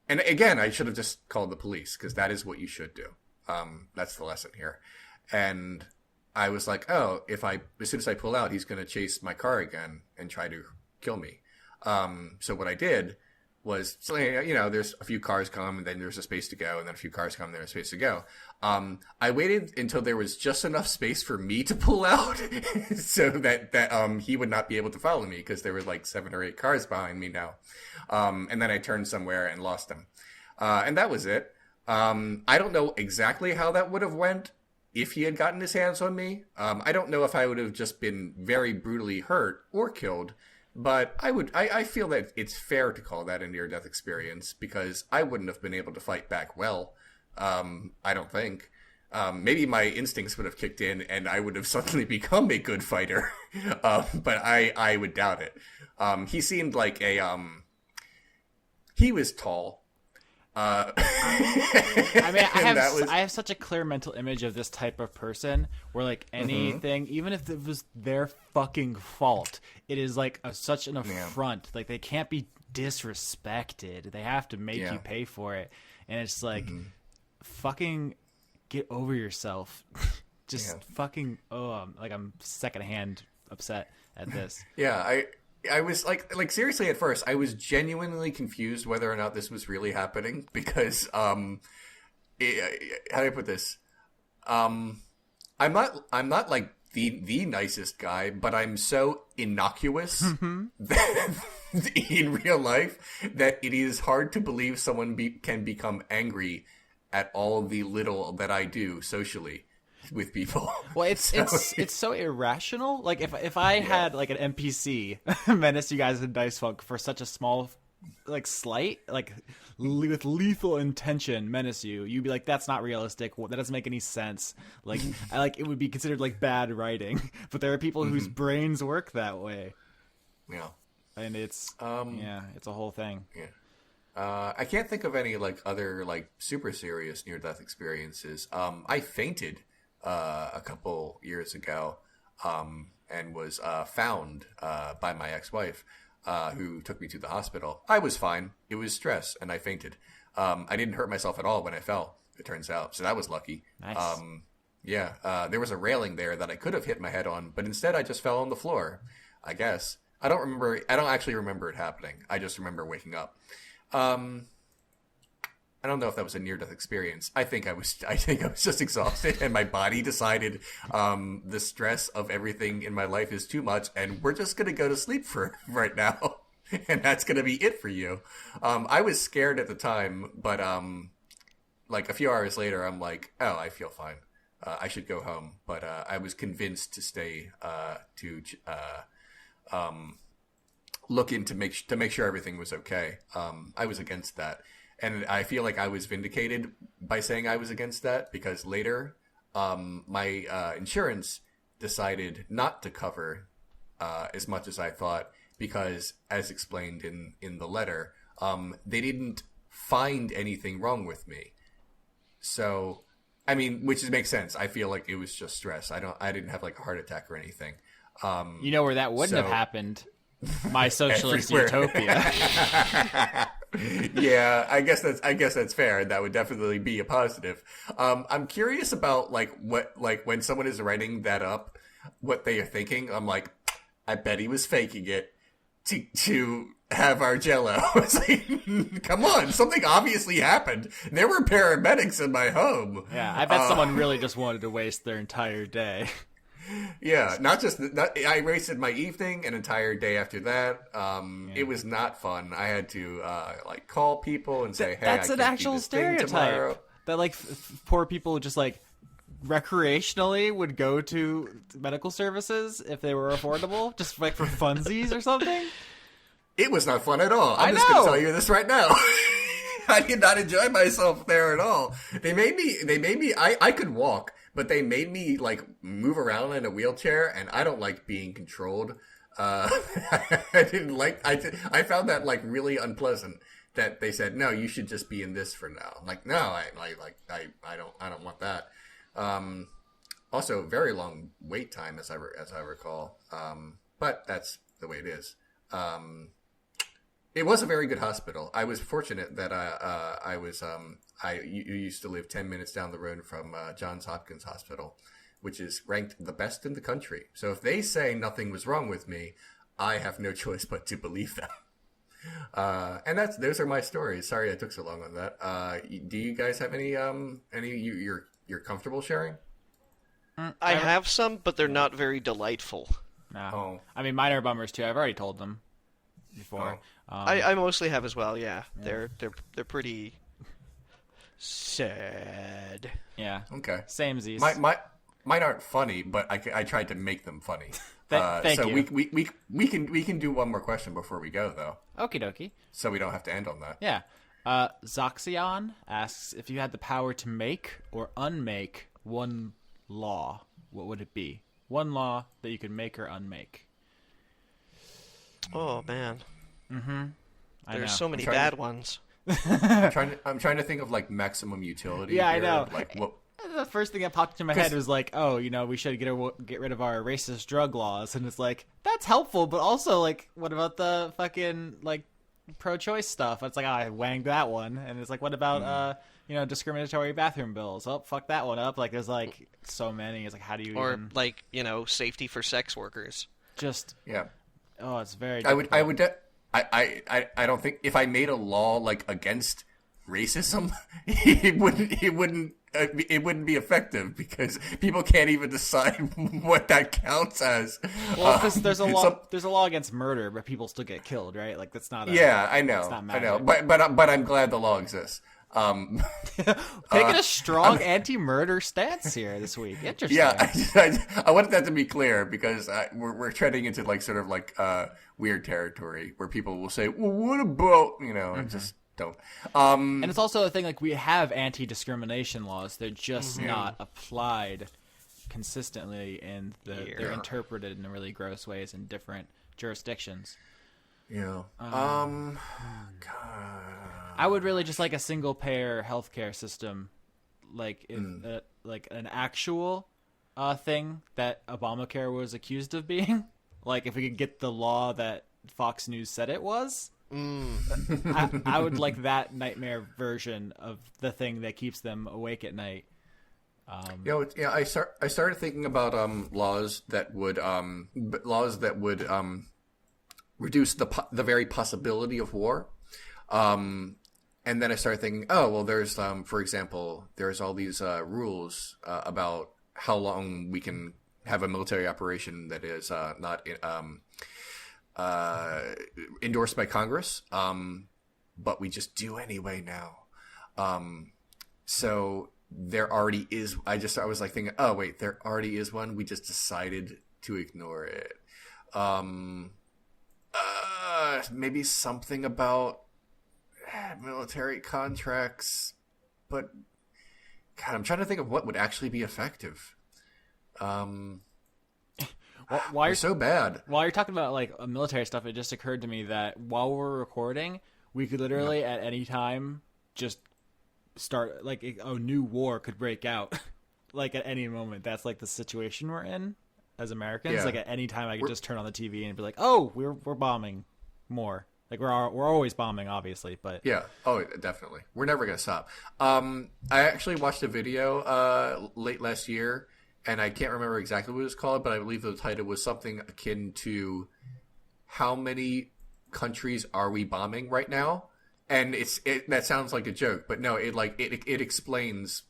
again, I should have just called the police, because that is what you should do. That's the lesson here. And I was like, oh, as soon as I pull out, he's going to chase my car again and try to kill me. So what I did was, there's a few cars come, and then there's a space to go, and then a few cars come, and there's a space to go. I waited until there was just enough space for me to pull out, so that he would not be able to follow me, because there were like 7 or 8 cars behind me now. And then I turned somewhere and lost him. And that was it. I don't know exactly how that would have went if he had gotten his hands on me. I don't know if I would have just been very brutally hurt or killed. But I feel that it's fair to call that a near-death experience, because I wouldn't have been able to fight back well. I don't think. Maybe my instincts would have kicked in and I would have suddenly become a good fighter. But I would doubt it. He seemed like he was tall. I mean, I have such a clear mental image of this type of person where, like, anything, even if it was their fucking fault, it is like such an affront. Yeah. Like, they can't be disrespected. They have to make you pay for it. And it's like, fucking get over yourself. Just fucking, I'm secondhand upset at this. Yeah, I was like seriously at first, I was genuinely confused whether or not this was really happening, because how do I put this? I'm not like the nicest guy, but I'm so innocuous that in real life that it is hard to believe someone can become angry at all the little that I do socially with people. Well, it's so irrational. Like if I had like an NPC menace you guys in Dice Funk for such a small like slight, like with lethal intention menace you, you'd be like, that's not realistic. That doesn't make any sense. Like it would be considered like bad writing. But there are people whose brains work that way. Yeah. And it's it's a whole thing. Yeah. I can't think of any like other like super serious near-death experiences. I fainted a couple years ago and was found by my ex-wife, who took me to the hospital. I was fine. It was stress, and I fainted. I didn't hurt myself at all when I fell, it turns out. So that was lucky. Nice. There was a railing there that I could have hit my head on, but instead I just fell on the floor, I guess. I don't actually remember it happening. I just remember waking up. I don't know if that was a near-death experience. I think I was just exhausted, and my body decided the stress of everything in my life is too much, and we're just gonna go to sleep for right now, and that's gonna be it for you. I was scared at the time, but like a few hours later, I'm like, oh, I feel fine. I should go home, but I was convinced to stay look in to make sure everything was okay. I was against that. And I feel like I was vindicated by saying I was against that, because later my insurance decided not to cover as much as I thought, because, as explained in the letter, they didn't find anything wrong with me. So, I mean, which makes sense. I feel like it was just stress. I didn't have like a heart attack or anything. You know where that wouldn't have happened? My socialist utopia. Yeah, I guess that's fair. That would definitely be a positive. I'm curious about what when someone is writing that up, what they are thinking. I'm like, I bet he was faking it to have our Jello. It's like, come on, something obviously happened. There were paramedics in my home. Yeah, I bet someone really just wanted to waste their entire day. Yeah, I wasted my evening, an entire day after that. It was not fun. I had to call people and say, "Hey, that's I an can't actual do this thing tomorrow." stereotype that like poor people just like recreationally would go to medical services if they were affordable, just like for funsies or something. It was not fun at all. I'm just going to tell you this right now. I did not enjoy myself there at all. They made me. I could walk, but they made me like move around in a wheelchair, and I don't like being controlled. I didn't like. I found that like really unpleasant. That they said, no, you should just be in this for now. I'm like, no, I don't want that. Also, very long wait time as I recall. But that's the way it is. It was a very good hospital. I was fortunate that I used to live 10 minutes down the road from Johns Hopkins Hospital, which is ranked the best in the country. So if they say nothing was wrong with me, I have no choice but to believe them. And those are my stories. Sorry I took so long on that. Do you guys have any you're comfortable sharing? I have some, but they're not very delightful. No. Oh. I mean, mine are bummers too. I've already told them before. I mostly have as well. Yeah, they're pretty sad. Yeah. Okay. Samesies. Mine aren't funny, but I tried to make them funny. Thank you. We can do one more question before we go, though. Okie dokie. So we don't have to end on that. Yeah. Zoxion asks, if you had the power to make or unmake one law, what would it be? One law that you could make or unmake. Oh man. Mm-hmm. There's so many bad ones. I'm trying to think of like maximum utility. Yeah, here. I know. Like what? The first thing that popped into my head was like, oh, we should get rid of our racist drug laws, and it's like that's helpful, but also like, what about the fucking like pro-choice stuff? It's like, I wanged that one, and it's like, what about discriminatory bathroom bills? Oh, fuck that one up. Like, there's like so many. It's like, how do you even... like safety for sex workers? Just Oh, it's very. I don't think if I made a law like against racism, it wouldn't be effective because people can't even decide what that counts as. Well, because there's a law against murder, but people still get killed, right? Like that's not. I know. But I'm glad the law exists. Taking a strong anti-murder stance here this week. Interesting. Yeah, I wanted that to be clear because we're treading into like sort of like weird territory where people will say, "Well, what about and just don't." And it's also a thing like we have anti-discrimination laws; they're just not applied consistently, and they're interpreted in really gross ways in different jurisdictions. Yeah. God. I would really just like a single-payer healthcare system, like like an actual thing that Obamacare was accused of being. Like if we could get the law that Fox News said it was, I would like that nightmare version of the thing that keeps them awake at night. I started thinking about laws that would reduce the very possibility of war. And then I started thinking, oh, well, there's, for example, there's all these rules about how long we can have a military operation that is not endorsed by Congress, but we just do anyway now. So there already is. I was like thinking, oh wait, there already is one. We just decided to ignore it. Maybe something about military contracts, but God, I'm trying to think of what would actually be effective. Why are so bad? While you're talking about like military stuff, it just occurred to me that while we're recording, we could literally at any time just start like a new war could break out, like at any moment. That's like the situation we're in as Americans. Yeah. Like at any time, I could just turn on the TV and be like, "Oh, we're bombing more." Like we're always bombing, obviously, but yeah, oh, definitely, we're never gonna stop. I actually watched a video late last year, and I can't remember exactly what it was called, but I believe the title was something akin to "How many countries are we bombing right now?" And that sounds like a joke, but no, it explains,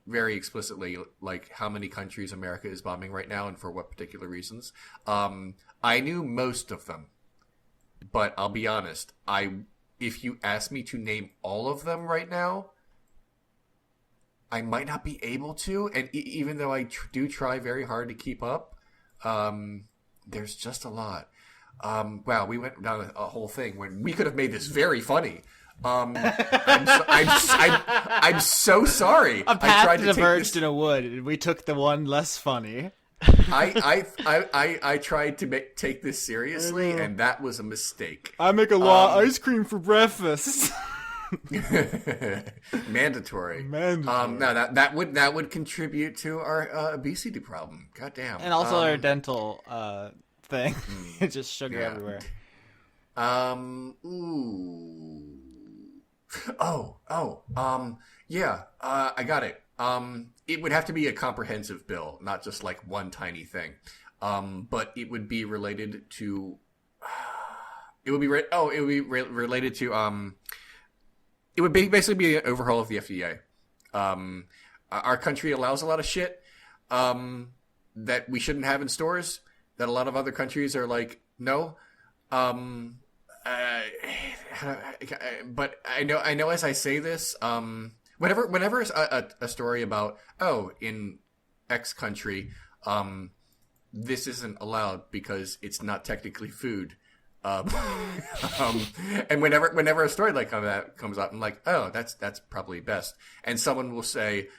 very explicitly like how many countries America is bombing right now and for what particular reasons. I knew most of them. But I'll be honest, if you ask me to name all of them right now, I might not be able to. And even though I do try very hard to keep up, there's just a lot. Wow, we went down a whole thing when we could have made this very funny. I'm so sorry. A path diverged in a wood, and we took the one less funny. I tried to take this seriously, and that was a mistake. I make a lot of ice cream for breakfast. Mandatory. No, that would contribute to our obesity problem. God damn. And also our dental thing. It's just sugar everywhere. Ooh. I got it. It would have to be a comprehensive bill, not just like one tiny thing. But it would be related to. It would be related to. It would basically be an overhaul of the FDA. Our country allows a lot of shit that we shouldn't have in stores. That a lot of other countries are like, no. But I know as I say this, whenever a story about in X country, this isn't allowed because it's not technically food. And whenever a story like that comes up, I'm like, oh, that's probably best. And someone will say,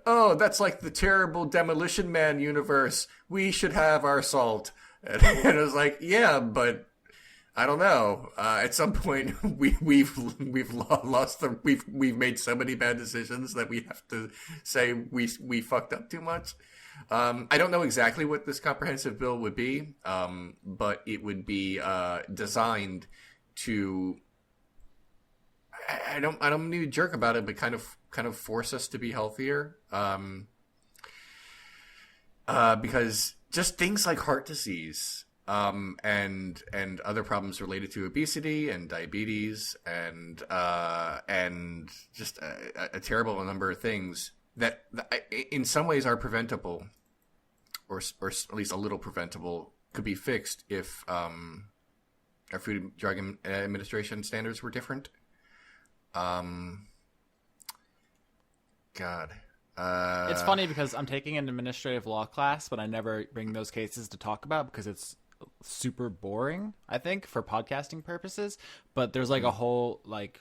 oh, that's like the terrible Demolition Man universe. We should have our salt. And I was like, yeah, but I don't know. At some point, we've lost the we've made so many bad decisions that we have to say we fucked up too much. I don't know exactly what this comprehensive bill would be, but it would be designed to. I don't mean to be a jerk about it, but kind of force us to be healthier. Because just things like heart disease. And other problems related to obesity and diabetes and just a terrible number of things that in some ways are preventable, or at least a little preventable, could be fixed if our Food and Drug Administration standards were different. God. It's funny because I'm taking an administrative law class, but I never bring those cases to talk about because it's super boring, I think, for podcasting purposes. But there's like a whole like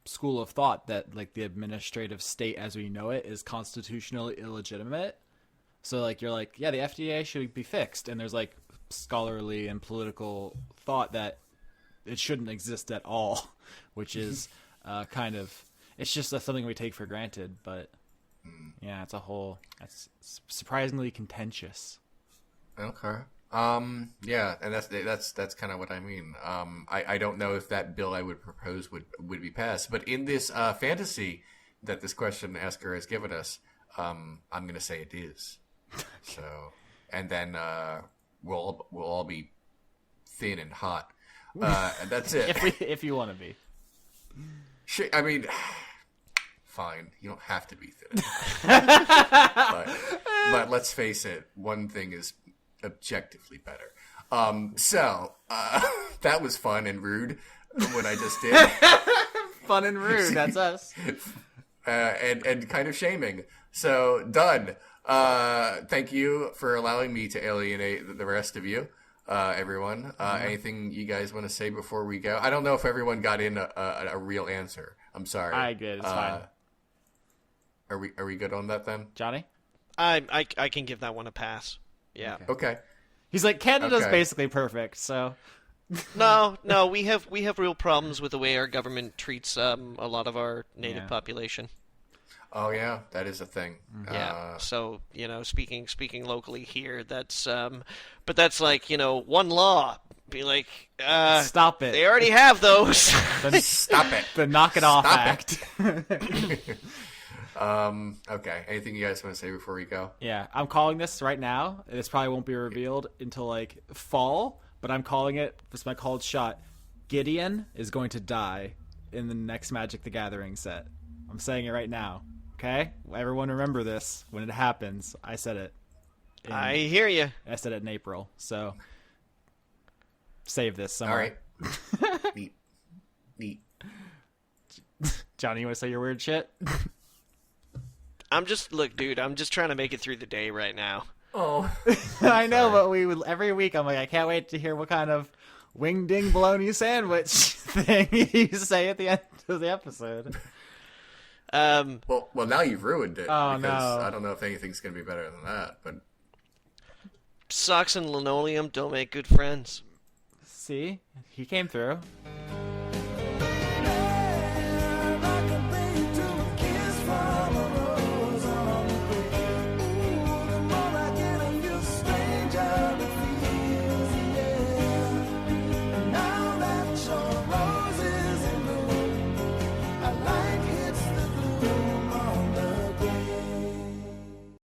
school of thought that like the administrative state as we know it is constitutionally illegitimate. So like you're like, yeah, the FDA should be fixed, and there's like scholarly and political thought that it shouldn't exist at all, which is kind of, it's just something we take for granted, but yeah, that's surprisingly contentious. Okay. Yeah, and that's kind of what I mean. I don't know if that bill I would propose would be passed, but in this fantasy that this question asker has given us, I'm going to say it is. So, and then we'll all be thin and hot, and that's it. if you want to be. I mean, fine. You don't have to be thin. but let's face it. One thing is objectively better. So that was fun and rude. What I just did. Fun and rude. That's us. And kind of shaming. So done. Thank you for allowing me to alienate the rest of you, everyone. Anything you guys want to say before we go? I don't know if everyone got in a real answer. I'm sorry. I did. It's fine. Are we good on that then? Johnny? I can give that one a pass. Yeah. Okay. He's like, Canada's basically perfect, so. No, we have real problems with the way our government treats a lot of our native population. Oh yeah, that is a thing. Yeah. So speaking locally here, that's but that's like one law. Be like, stop it. They already have those. Stop it. The knock it off act. Okay. Anything you guys want to say before we go? Yeah, I'm calling this right now. This probably won't be revealed until like fall, but I'm calling it. This is my called shot. Gideon is going to die in the next Magic the Gathering set. I'm saying it right now. Okay, everyone remember this when it happens. I said it. I hear you. I said it in April. So save this somewhere. All right. Neat. Johnny, you want to say your weird shit? Look, dude, I'm just trying to make it through the day right now. Oh, I know, but every week I'm like, I can't wait to hear what kind of wing ding bologna sandwich thing you say at the end of the episode. Well, now you've ruined it. Oh, because no. I don't know if anything's going to be better than that, but Socks and linoleum don't make good friends. See? He came through.